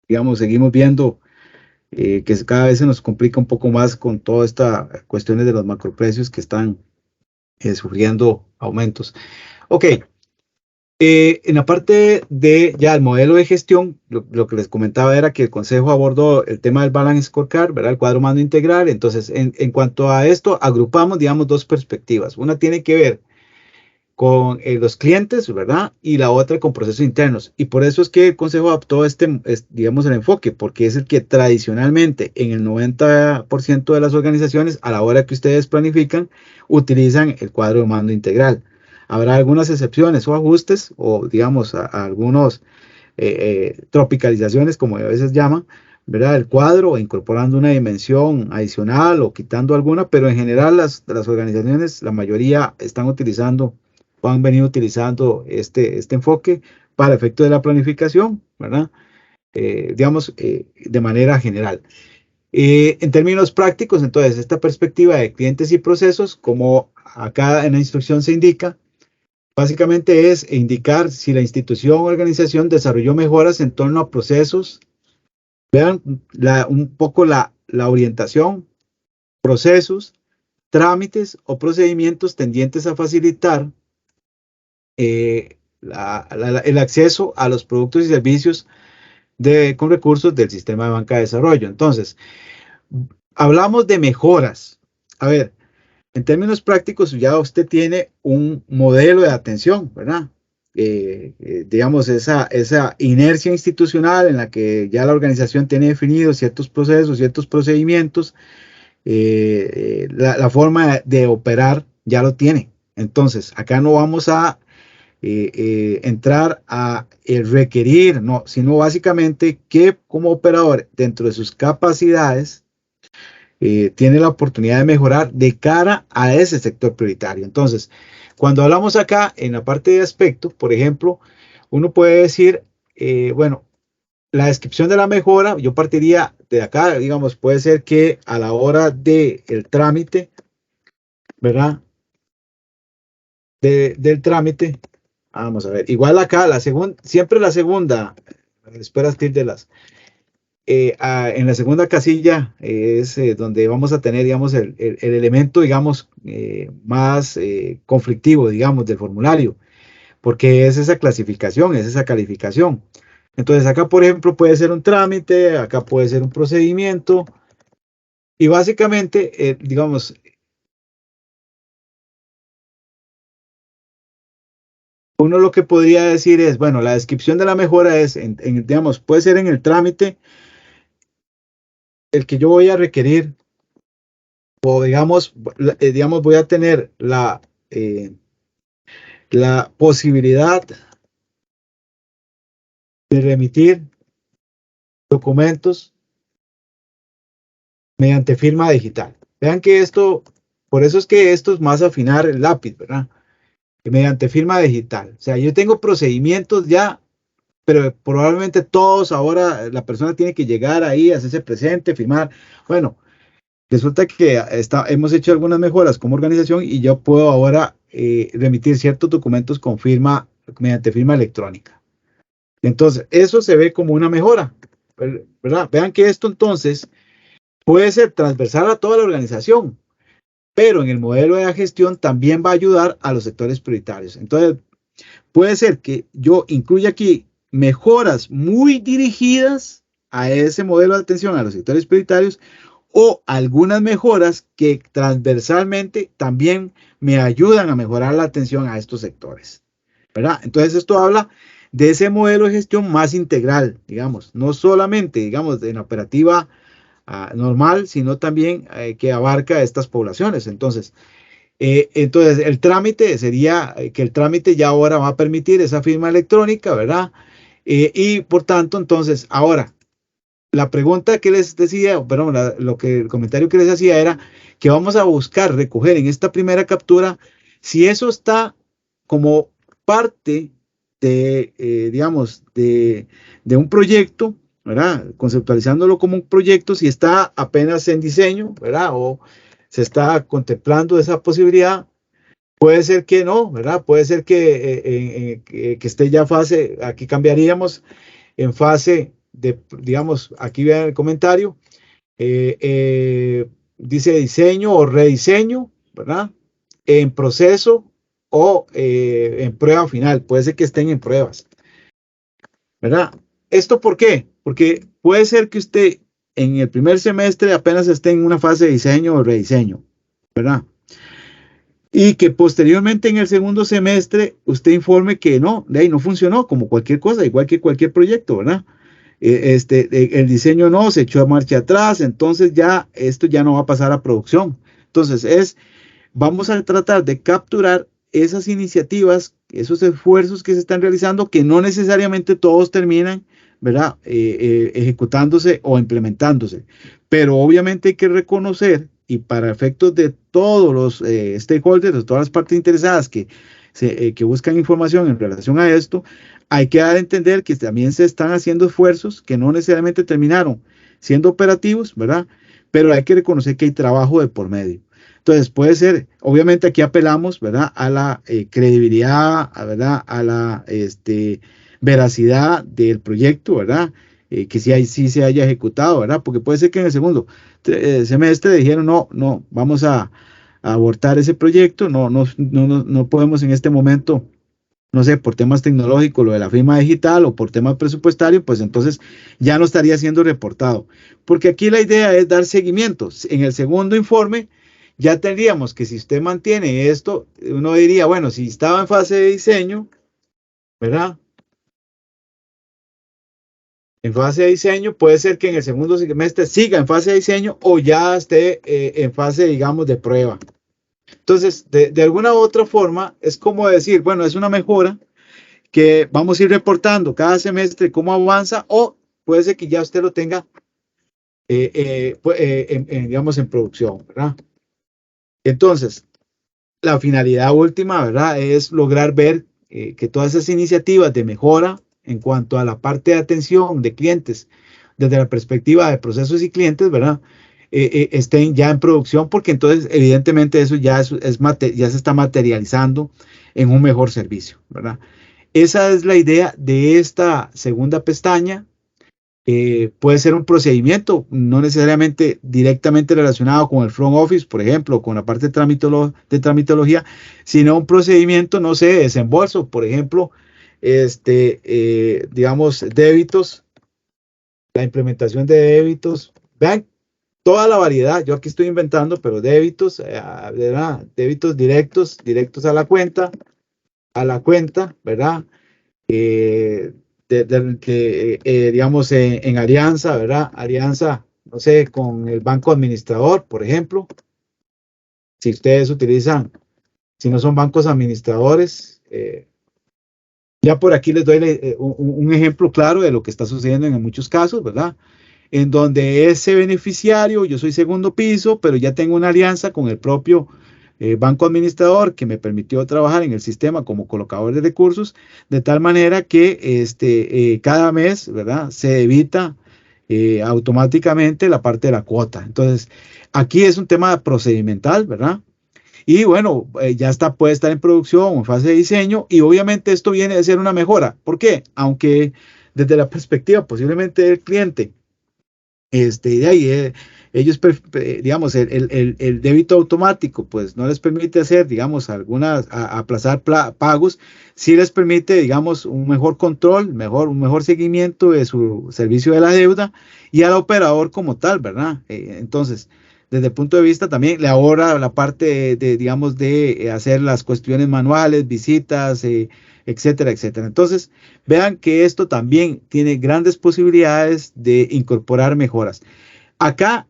Digamos, seguimos viendo que cada vez se nos complica un poco más con todas estas cuestiones de los macroprecios que están sufriendo aumentos. Ok, en la parte de ya el modelo de gestión, lo que les comentaba era que el Consejo abordó el tema del Balance Scorecard, ¿verdad? El cuadro mando integral. Entonces, en cuanto a esto, agrupamos, digamos, dos perspectivas. Una tiene que ver con los clientes, ¿verdad? Y la otra con procesos internos. Y por eso es que el Consejo adoptó digamos, el enfoque, porque es el que tradicionalmente en el 90% de las organizaciones, a la hora que ustedes planifican, utilizan el cuadro de mando integral. Habrá algunas excepciones o ajustes, o digamos, algunos tropicalizaciones, como a veces llaman, ¿verdad? El cuadro, incorporando una dimensión adicional o quitando alguna, pero en general las organizaciones, la mayoría están utilizando o han venido utilizando este enfoque para efecto de la planificación, ¿verdad? Digamos, de manera general. En términos prácticos, entonces, esta perspectiva de clientes y procesos, como acá en la instrucción se indica, básicamente es indicar si la institución o organización desarrolló mejoras en torno a procesos. Vean un poco la orientación, procesos, trámites o procedimientos tendientes a facilitar el acceso a los productos y servicios con recursos del sistema de banca de desarrollo. Entonces, hablamos de mejoras. A ver, en términos prácticos, ya usted tiene un modelo de atención, ¿verdad? Digamos, esa inercia institucional en la que ya la organización tiene definidos ciertos procesos, ciertos procedimientos, la forma de operar ya lo tiene. Entonces, acá no vamos a entrar a requerir, no, sino básicamente que como operador, dentro de sus capacidades, tiene la oportunidad de mejorar de cara a ese sector prioritario. Entonces, cuando hablamos acá en la parte de aspecto, por ejemplo, uno puede decir, bueno, la descripción de la mejora, yo partiría de acá, digamos, puede ser que a la hora del trámite, ¿verdad? Del trámite, vamos a ver, igual acá, siempre la segunda, espera de las... en la segunda casilla es donde vamos a tener, digamos, el elemento, digamos, más conflictivo, digamos, del formulario, porque es esa clasificación, es esa calificación. Entonces, acá, por ejemplo, puede ser un trámite, acá puede ser un procedimiento, y básicamente, digamos, uno lo que podría decir es, bueno, la descripción de la mejora es, digamos, puede ser en el trámite, el que yo voy a requerir, o digamos, voy a tener la posibilidad de remitir documentos mediante firma digital. Vean que esto, por eso es que esto es más afinar el lápiz, ¿verdad? Mediante firma digital. O sea, yo tengo procedimientos ya, pero probablemente todos ahora la persona tiene que llegar ahí, hacerse presente, firmar. Bueno, resulta que hemos hecho algunas mejoras como organización y yo puedo ahora remitir ciertos documentos con firma, mediante firma electrónica. Entonces, eso se ve como una mejora, ¿verdad? Vean que esto entonces puede ser transversal a toda la organización, pero en el modelo de la gestión también va a ayudar a los sectores prioritarios. Entonces, puede ser que yo incluya aquí mejoras muy dirigidas a ese modelo de atención a los sectores prioritarios o algunas mejoras que transversalmente también me ayudan a mejorar la atención a estos sectores, ¿verdad? Entonces, esto habla de ese modelo de gestión más integral, digamos, no solamente, digamos, en la operativa normal, sino también que abarca estas poblaciones. Entonces, el trámite sería que el trámite ya ahora va a permitir esa firma electrónica, ¿verdad? Y por tanto, entonces, ahora, la pregunta que les decía, perdón, el comentario que les hacía era que vamos a buscar recoger en esta primera captura si eso está como parte de, digamos, de un proyecto, ¿verdad? Conceptualizándolo como un proyecto, si está apenas en diseño, ¿verdad? O se está contemplando esa posibilidad. Puede ser que no, ¿verdad? Puede ser que esté ya fase, aquí cambiaríamos en fase de, digamos, aquí vean el comentario, dice diseño o rediseño, ¿verdad? En proceso o en prueba final, puede ser que estén en pruebas, ¿verdad? ¿Esto por qué? Porque puede ser que usted en el primer semestre apenas esté en una fase de diseño o rediseño, ¿verdad? Y que posteriormente en el segundo semestre usted informe que no, de ahí no funcionó, como cualquier cosa, igual que cualquier proyecto, ¿verdad? El diseño no, se echó a marcha atrás, entonces ya esto ya no va a pasar a producción. Entonces vamos a tratar de capturar esas iniciativas, esos esfuerzos que se están realizando, que no necesariamente todos terminan, ¿verdad? Ejecutándose o implementándose. Pero obviamente hay que reconocer, y para efectos de todos los stakeholders, de todas las partes interesadas que buscan información en relación a esto, hay que dar a entender que también se están haciendo esfuerzos que no necesariamente terminaron siendo operativos, ¿verdad? Pero hay que reconocer que hay trabajo de por medio. Entonces puede ser, obviamente aquí apelamos, ¿verdad? A la credibilidad, ¿verdad? A la veracidad del proyecto, ¿verdad? Que sí se haya ejecutado, ¿verdad? Porque puede ser que en el segundo semestre dijeron, no, vamos a abortar ese proyecto, no podemos en este momento, no sé, por temas tecnológicos, lo de la firma digital o por temas presupuestarios, pues entonces ya no estaría siendo reportado. Porque aquí la idea es dar seguimiento. En el segundo informe ya tendríamos que si usted mantiene esto, uno diría, bueno, si estaba en fase de diseño, ¿verdad? En fase de diseño, puede ser que en el segundo semestre siga en fase de diseño o ya esté en fase, digamos, de prueba. Entonces, de alguna u otra forma, es como decir, bueno, es una mejora que vamos a ir reportando cada semestre cómo avanza, o puede ser que ya usted lo tenga, digamos, en producción, ¿verdad? Entonces, la finalidad última, ¿verdad? Es lograr ver que todas esas iniciativas de mejora en cuanto a la parte de atención de clientes, desde la perspectiva de procesos y clientes, ¿verdad? Estén ya en producción, porque entonces evidentemente eso ya se está materializando en un mejor servicio, ¿verdad? Esa es la idea de esta segunda pestaña. Puede ser un procedimiento, no necesariamente directamente relacionado con el front office, por ejemplo, con la parte de tramitología, sino un procedimiento, no sé, de desembolso, por ejemplo, digamos, débitos, la implementación de débitos. Vean toda la variedad, yo aquí estoy inventando, pero débitos, ¿verdad? Débitos directos a la cuenta, ¿verdad? Digamos, en alianza, ¿verdad? Alianza, no sé, con el banco administrador, por ejemplo. Si ustedes utilizan, si no son bancos administradores, ya por aquí les doy un ejemplo claro de lo que está sucediendo en muchos casos, ¿verdad? En donde ese beneficiario, yo soy segundo piso, pero ya tengo una alianza con el propio banco administrador que me permitió trabajar en el sistema como colocador de recursos, de tal manera que cada mes, ¿verdad? Se evita automáticamente la parte de la cuota. Entonces, aquí es un tema procedimental, ¿verdad? Y bueno, puede estar en producción o en fase de diseño, y obviamente esto viene de ser una mejora. ¿Por qué? Aunque desde la perspectiva posiblemente del cliente, de ahí, ellos, digamos, el débito automático, pues no les permite hacer, digamos, aplazar pagos, sí les permite, digamos, un mejor control, un mejor seguimiento de su servicio de la deuda y al operador como tal, ¿verdad? Entonces, desde el punto de vista también le ahorra la parte digamos, de hacer las cuestiones manuales, visitas, etcétera, etcétera. Entonces, vean que esto también tiene grandes posibilidades de incorporar mejoras. Acá,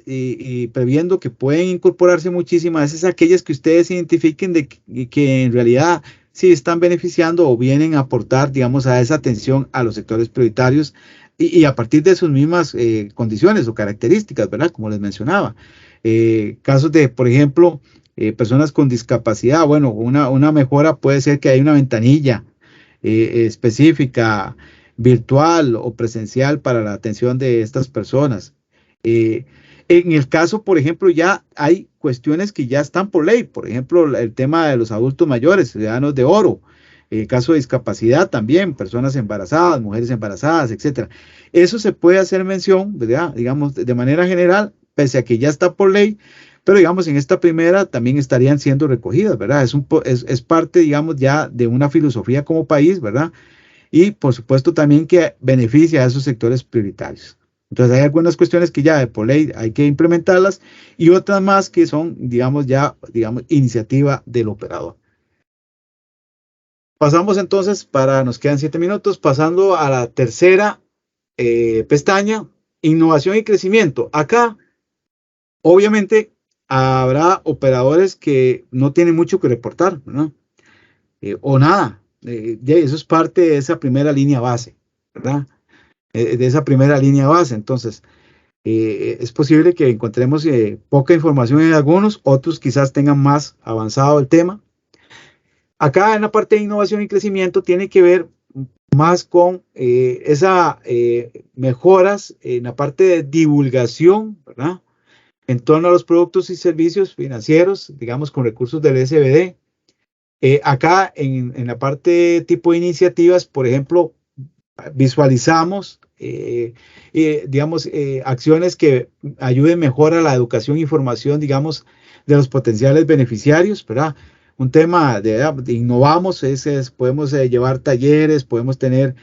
y previendo que pueden incorporarse muchísimas, es aquellas que ustedes identifiquen que en realidad sí están beneficiando o vienen a aportar, digamos, a esa atención a los sectores prioritarios y a partir de sus mismas condiciones o características, ¿verdad? Como les mencionaba. Casos de, por ejemplo, personas con discapacidad, bueno, una mejora puede ser que hay una ventanilla específica, virtual o presencial para la atención de estas personas. En el caso, por ejemplo, ya hay cuestiones que ya están por ley, por ejemplo, el tema de los adultos mayores, ciudadanos de oro, caso de discapacidad también, personas embarazadas, mujeres embarazadas, etcétera. Eso se puede hacer mención, ¿verdad? Digamos, de manera general, pese a que ya está por ley, pero digamos, en esta primera también estarían siendo recogidas, ¿verdad? Es parte, digamos, ya de una filosofía como país, ¿verdad? Y por supuesto también que beneficia a esos sectores prioritarios. Entonces hay algunas cuestiones que ya de por ley hay que implementarlas y otras más que son, digamos, iniciativa del operador. Pasamos entonces, nos quedan 7 minutos, pasando a la tercera pestaña, innovación y crecimiento. Acá, obviamente, habrá operadores que no tienen mucho que reportar, ¿no? O nada. Eso es parte de esa primera línea base, ¿verdad? de esa primera línea base. Entonces, es posible que encontremos poca información en algunos, otros quizás tengan más avanzado el tema. Acá en la parte de innovación y crecimiento tiene que ver más con esas mejoras en la parte de divulgación, ¿verdad? En torno a los productos y servicios financieros, digamos, con recursos del SBD. Acá en la parte tipo de iniciativas, por ejemplo, visualizamos, digamos, acciones que ayuden mejor a la educación e información, digamos, de los potenciales beneficiarios, ¿verdad? Un tema de innovamos, podemos llevar talleres, podemos tener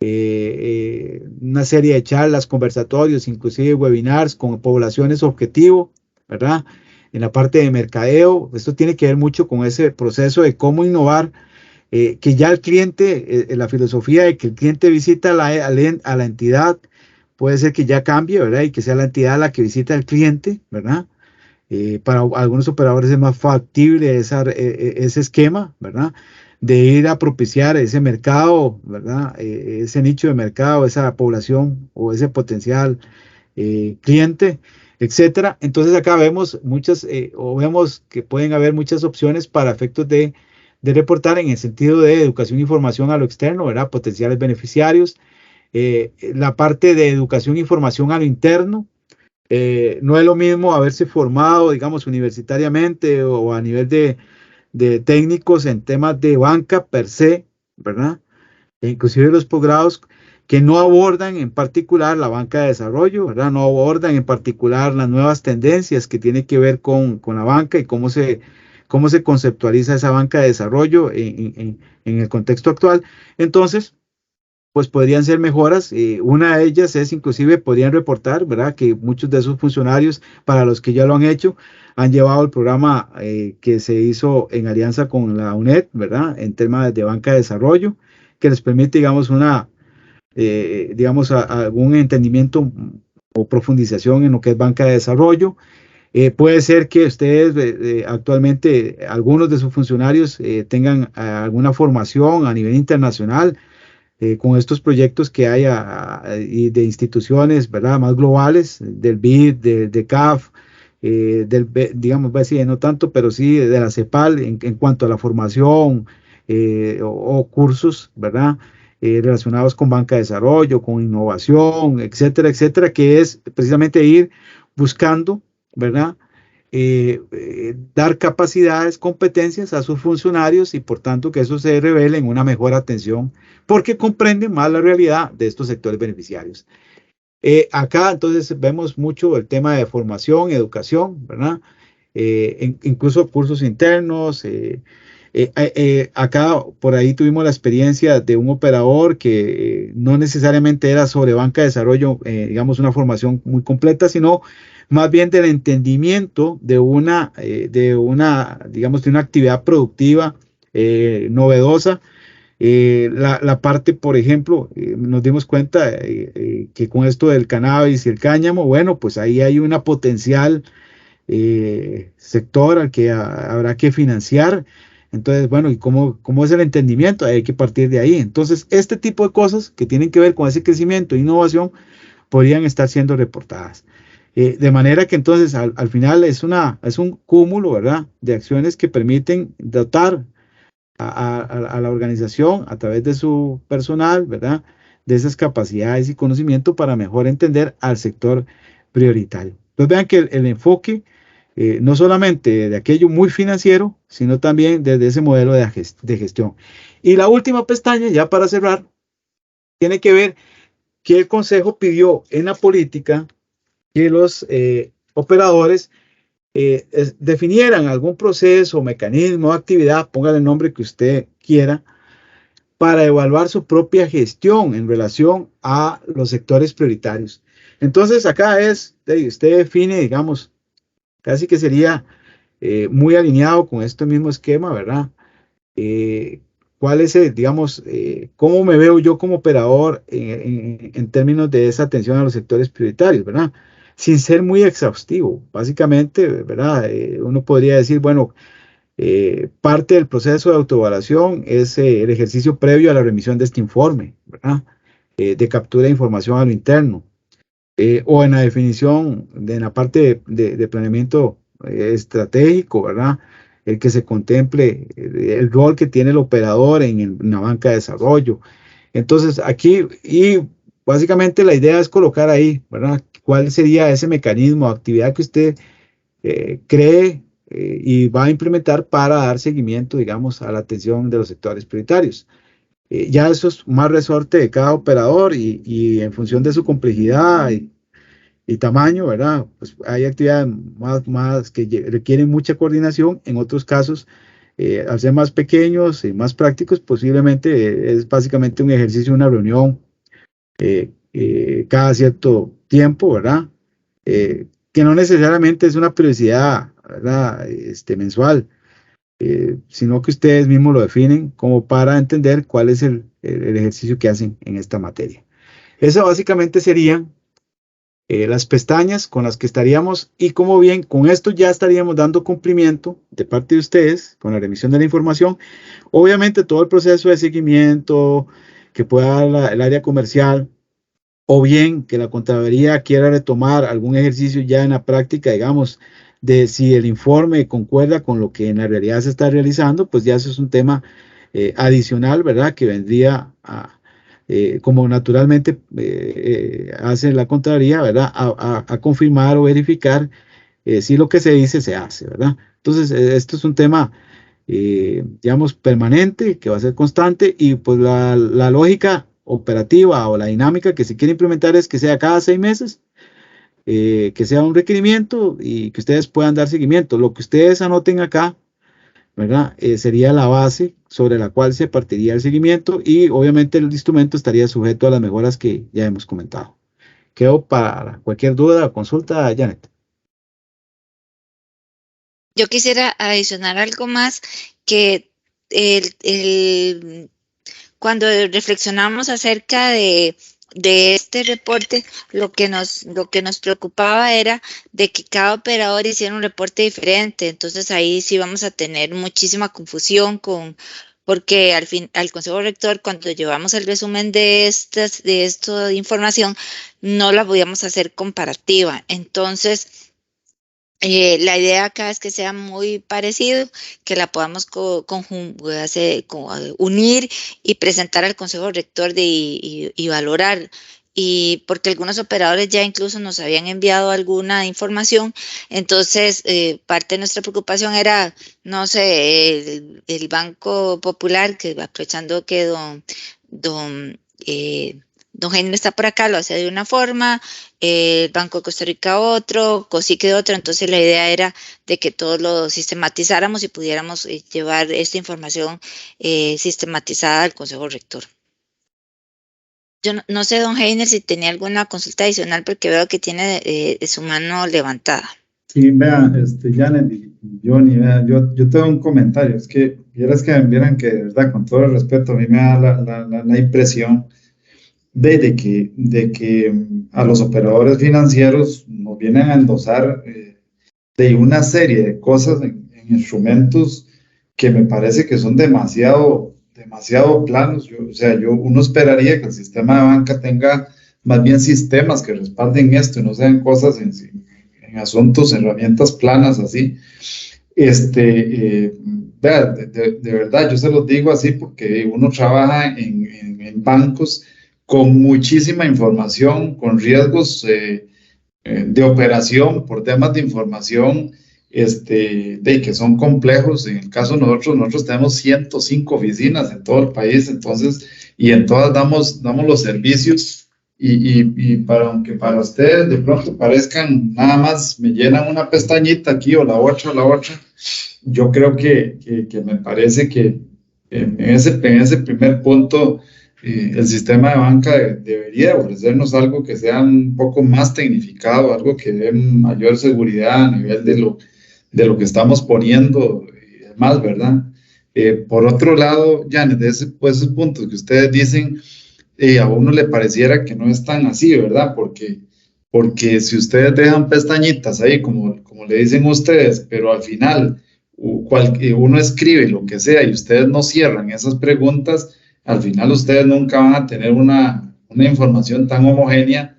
una serie de charlas, conversatorios, inclusive webinars con poblaciones objetivo, ¿verdad? En la parte de mercadeo, esto tiene que ver mucho con ese proceso de cómo innovar, que ya el cliente, la filosofía de que el cliente visita a la entidad, puede ser que ya cambie, ¿verdad? Y que sea la entidad la que visita al cliente, ¿verdad? Para algunos operadores es más factible ese esquema, ¿verdad? De ir a propiciar ese mercado, ¿verdad? Ese nicho de mercado, esa población o ese potencial cliente, etcétera. Entonces acá vemos vemos que pueden haber muchas opciones para efectos de reportar en el sentido de educación e información a lo externo, ¿verdad? Potenciales beneficiarios. La parte de educación e información a lo interno. No es lo mismo haberse formado, digamos, universitariamente o a nivel de técnicos en temas de banca per se, ¿verdad? E inclusive los posgrados que no abordan en particular la banca de desarrollo, ¿verdad? No abordan en particular las nuevas tendencias que tienen que ver con la banca y cómo se conceptualiza esa banca de desarrollo en el contexto actual. Entonces, pues podrían ser mejoras. Una de ellas es inclusive podrían reportar, ¿verdad? Que muchos de esos funcionarios, para los que ya lo han hecho, han llevado el programa que se hizo en alianza con la UNED, ¿verdad? En temas de banca de desarrollo, que les permite, digamos, algún entendimiento o profundización en lo que es banca de desarrollo. Puede ser que ustedes actualmente, algunos de sus funcionarios tengan alguna formación a nivel internacional con estos proyectos que hay y de instituciones, ¿verdad? Más globales, del BID, de CAF, digamos, va a decir, no tanto, pero sí de la CEPAL en cuanto a la formación o cursos, ¿verdad? Relacionados con banca de desarrollo, con innovación, etcétera, etcétera, que es precisamente ir buscando, ¿verdad? Dar capacidades, competencias a sus funcionarios y por tanto que eso se revele en una mejor atención porque comprenden más la realidad de estos sectores beneficiarios. Acá entonces vemos mucho el tema de formación, educación, ¿verdad? Incluso cursos internos. Acá por ahí tuvimos la experiencia de un operador que no necesariamente era sobre banca de desarrollo, digamos una formación muy completa, sino más bien del entendimiento de una actividad productiva novedosa. La parte, por ejemplo, nos dimos cuenta que con esto del cannabis y el cáñamo, bueno, pues ahí hay una potencial sector al que habrá que financiar. Entonces, bueno, ¿y cómo es el entendimiento? Hay que partir de ahí. Entonces, este tipo de cosas que tienen que ver con ese crecimiento e innovación podrían estar siendo reportadas. De manera que entonces al final es un cúmulo, ¿verdad?, de acciones que permiten dotar a la organización a través de su personal, ¿verdad?, de esas capacidades y conocimiento para mejor entender al sector prioritario. Entonces vean que el enfoque no solamente de aquello muy financiero, sino también desde ese modelo de gestión. Y la última pestaña, ya para cerrar, tiene que ver que el Consejo pidió en la política que los operadores definieran algún proceso, mecanismo, actividad, póngale el nombre que usted quiera, para evaluar su propia gestión en relación a los sectores prioritarios. Entonces acá usted define, digamos, casi que sería muy alineado con este mismo esquema, ¿verdad? ¿Cuál es, cómo me veo yo como operador en términos de esa atención a los sectores prioritarios, ¿verdad? Sin ser muy exhaustivo. Básicamente, ¿verdad? Uno podría decir, bueno, parte del proceso de autoevaluación es el ejercicio previo a la remisión de este informe, ¿verdad? de captura de información a lo interno, o en la definición, en la parte de planeamiento estratégico, ¿verdad? El que se contemple el rol que tiene el operador en la banca de desarrollo. Entonces, aquí, y básicamente la idea es colocar ahí, ¿verdad? ¿Cuál sería ese mecanismo o actividad que usted cree y va a implementar para dar seguimiento, digamos, a la atención de los sectores prioritarios? Ya eso es más resorte de cada operador y en función de su complejidad y tamaño, ¿verdad? Pues hay actividades más que requieren mucha coordinación. En otros casos, al ser más pequeños y más prácticos, posiblemente es básicamente un ejercicio, una reunión cada cierto tiempo, ¿verdad? Que no necesariamente es una periodicidad, ¿verdad? Mensual, sino que ustedes mismos lo definen como para entender cuál es el ejercicio que hacen en esta materia. Eso básicamente serían las pestañas con las que estaríamos, y como bien, con esto ya estaríamos dando cumplimiento de parte de ustedes con la remisión de la información. Obviamente todo el proceso de seguimiento que pueda dar el área comercial, o bien que la Contraloría quiera retomar algún ejercicio ya en la práctica, digamos, de si el informe concuerda con lo que en la realidad se está realizando, pues ya eso es un tema adicional, ¿verdad? Que vendría como naturalmente hace la Contraloría, ¿verdad? A confirmar o verificar si lo que se dice se hace, ¿verdad? Entonces, esto es un tema, digamos, permanente, que va a ser constante, y pues la lógica operativa o la dinámica que se quiere implementar es que sea cada 6 meses, que sea un requerimiento y que ustedes puedan dar seguimiento. Lo que ustedes anoten acá, ¿verdad? Sería la base sobre la cual se partiría el seguimiento, y obviamente el instrumento estaría sujeto a las mejoras que ya hemos comentado. Quedo para cualquier duda o consulta, Janet. Yo quisiera adicionar algo más, que cuando reflexionamos acerca de este reporte, lo que nos preocupaba era de que cada operador hiciera un reporte diferente. Entonces ahí sí vamos a tener muchísima confusión porque al Consejo Rector, cuando llevamos el resumen de esta información, no la podíamos hacer comparativa. Entonces, la idea acá es que sea muy parecido, que la podamos unir y presentar al Consejo Rector y valorar. Y porque algunos operadores ya incluso nos habían enviado alguna información, entonces parte de nuestra preocupación era, no sé, el Banco Popular, que aprovechando que don Henry está por acá, lo hace de una forma, el Banco de Costa Rica otro, COSIC de otro. Entonces la idea era de que todos lo sistematizáramos y pudiéramos llevar esta información sistematizada al Consejo Rector. Yo no sé, don Heiner, si tenía alguna consulta adicional, porque veo que tiene su mano levantada. Sí, vea, Janet y Johnny, vea, yo tengo un comentario. Es que vieran que, de verdad, con todo el respeto, a mí me da la impresión de que a los operadores financieros nos vienen a endosar de una serie de cosas en instrumentos que me parece que son demasiado planos. Uno esperaría que el sistema de banca tenga más bien sistemas que respalden esto y no sean cosas en asuntos, herramientas planas así. Vea, de verdad, yo se los digo así porque uno trabaja en bancos con muchísima información, con riesgos de operación por temas de información que son complejos. En el caso de nosotros tenemos 105 oficinas en todo el país, entonces, y en todas damos los servicios, y aunque para ustedes de pronto parezcan nada más, me llenan una pestañita aquí o la otra, yo creo que me parece que en ese primer punto, el sistema de banca debería ofrecernos algo que sea un poco más tecnificado, algo que dé mayor seguridad a nivel de lo que estamos poniendo y demás, ¿verdad? Por otro lado, Janet, esos puntos que ustedes dicen, a uno le pareciera que no es tan así, ¿verdad? Porque si ustedes dejan pestañitas ahí, como le dicen ustedes, pero al final uno escribe lo que sea y ustedes no cierran esas preguntas, al final ustedes nunca van a tener una una información tan homogénea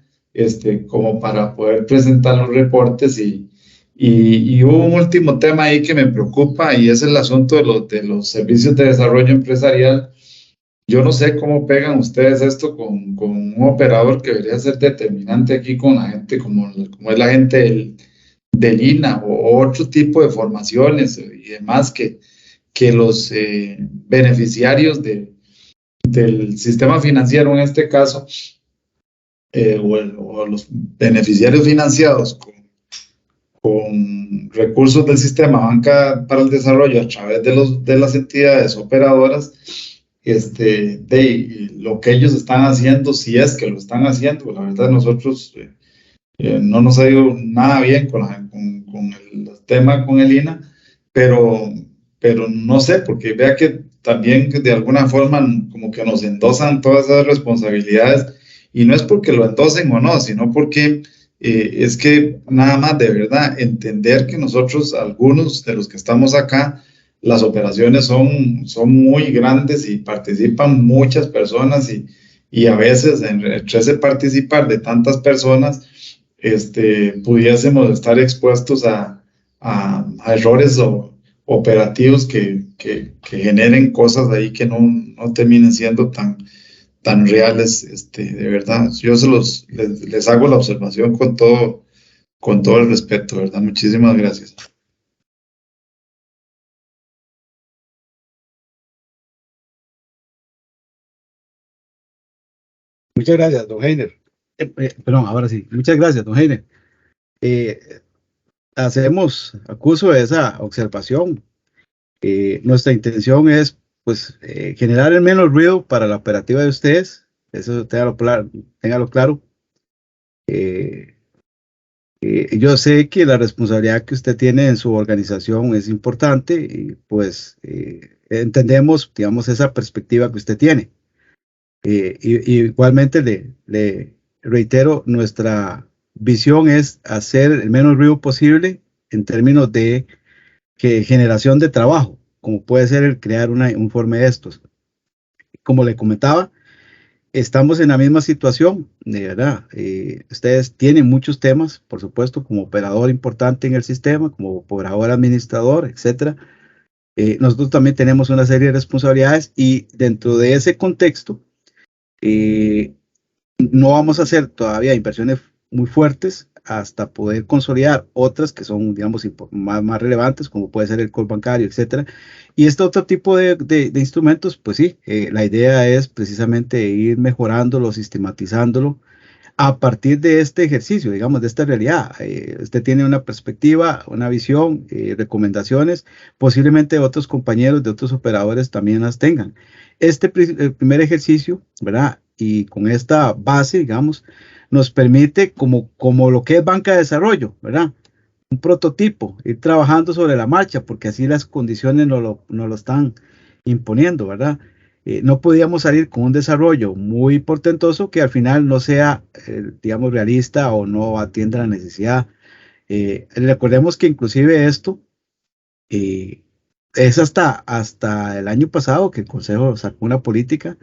como para poder presentar los reportes y hubo un último tema ahí que me preocupa y es el asunto de los servicios de desarrollo empresarial. Yo no sé cómo pegan ustedes esto con un operador que debería ser determinante aquí con la gente, como es la gente del INA o otro tipo de formaciones y demás que los beneficiarios del sistema financiero en este caso, o los beneficiarios financiados con recursos del sistema banca para el desarrollo a través de las entidades operadoras, de lo que ellos están haciendo, si es que lo están haciendo. La verdad, nosotros no nos ha ido nada bien con el tema con el INA, pero no sé, porque vea que también de alguna forma como que nos endosan todas esas responsabilidades, y no es porque lo endosen o no, sino porque es que nada más de verdad entender que nosotros, algunos de los que estamos acá, las operaciones son muy grandes y participan muchas personas y a veces entre ese participar de tantas personas, pudiésemos estar expuestos a errores operativos que generen cosas ahí que no terminen siendo tan reales, de verdad. Yo les hago la observación con todo el respeto, ¿verdad? Muchísimas gracias. Muchas gracias, don Heiner. Perdón, ahora sí. Muchas gracias, don Heiner. Hacemos acuso de esa observación. Nuestra intención es, pues, generar el menos ruido para la operativa de ustedes. Eso téngalo claro. Yo sé que la responsabilidad que usted tiene en su organización es importante y pues entendemos, digamos, esa perspectiva que usted tiene. Igualmente le reitero, nuestra visión es hacer el menos ruido posible en términos de generación de trabajo, como puede ser el crear un informe de estos. Como le comentaba, estamos en la misma situación, de verdad. Ustedes tienen muchos temas, por supuesto, como operador importante en el sistema, como operador administrador, etcétera. Nosotros también tenemos una serie de responsabilidades y dentro de ese contexto, no vamos a hacer todavía inversiones muy fuertes hasta poder consolidar otras que son, digamos, más relevantes, como puede ser el core bancario, etcétera. Y este otro tipo de instrumentos, pues sí, la idea es precisamente ir mejorándolo, sistematizándolo a partir de este ejercicio, digamos, de esta realidad. Usted tiene una perspectiva, una visión, recomendaciones, posiblemente otros compañeros de otros operadores también las tengan. El primer ejercicio, ¿verdad? Y con esta base, digamos, nos permite, como lo que es banca de desarrollo, ¿verdad? Un prototipo, ir trabajando sobre la marcha, porque así las condiciones nos lo están imponiendo, ¿verdad? No podíamos salir con un desarrollo muy portentoso que al final no sea, digamos, realista o no atienda la necesidad. Recordemos que inclusive esto es hasta el año pasado que el Consejo sacó una política.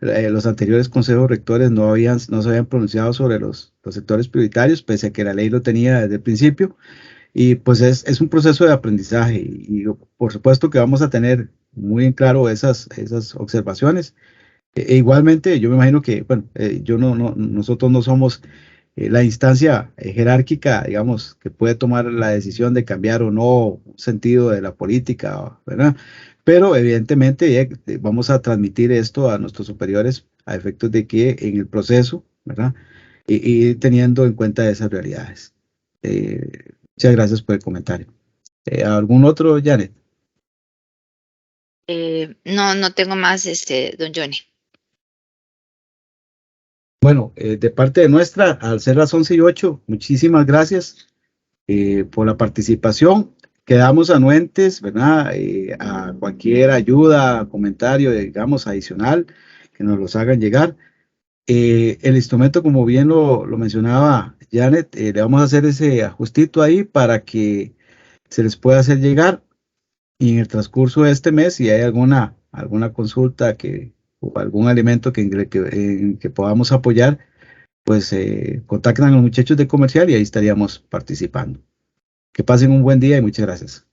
Los anteriores consejos rectores no se habían pronunciado sobre los sectores prioritarios, pese a que la ley lo tenía desde el principio. Y pues es un proceso de aprendizaje y por supuesto que vamos a tener muy en claro esas observaciones. Igualmente, yo me imagino que, bueno, nosotros no somos la instancia jerárquica, digamos, que puede tomar la decisión de cambiar o no un sentido de la política, ¿verdad? Pero evidentemente vamos a transmitir esto a nuestros superiores a efectos de que en el proceso, ¿verdad? Y teniendo en cuenta esas realidades. Muchas gracias por el comentario. ¿Algún otro, Janet? No tengo más, don Johnny. Bueno, de parte de nuestra, al ser las 11:08, muchísimas gracias por la participación. Quedamos anuentes, ¿verdad? A cualquier ayuda, comentario, digamos, adicional que nos los hagan llegar. El instrumento, como bien lo mencionaba Janet, le vamos a hacer ese ajustito ahí para que se les pueda hacer llegar. Y en el transcurso de este mes, si hay alguna consulta que o algún alimento que podamos apoyar, pues contactan a los muchachos de comercial y ahí estaríamos participando. Que pasen un buen día y muchas gracias.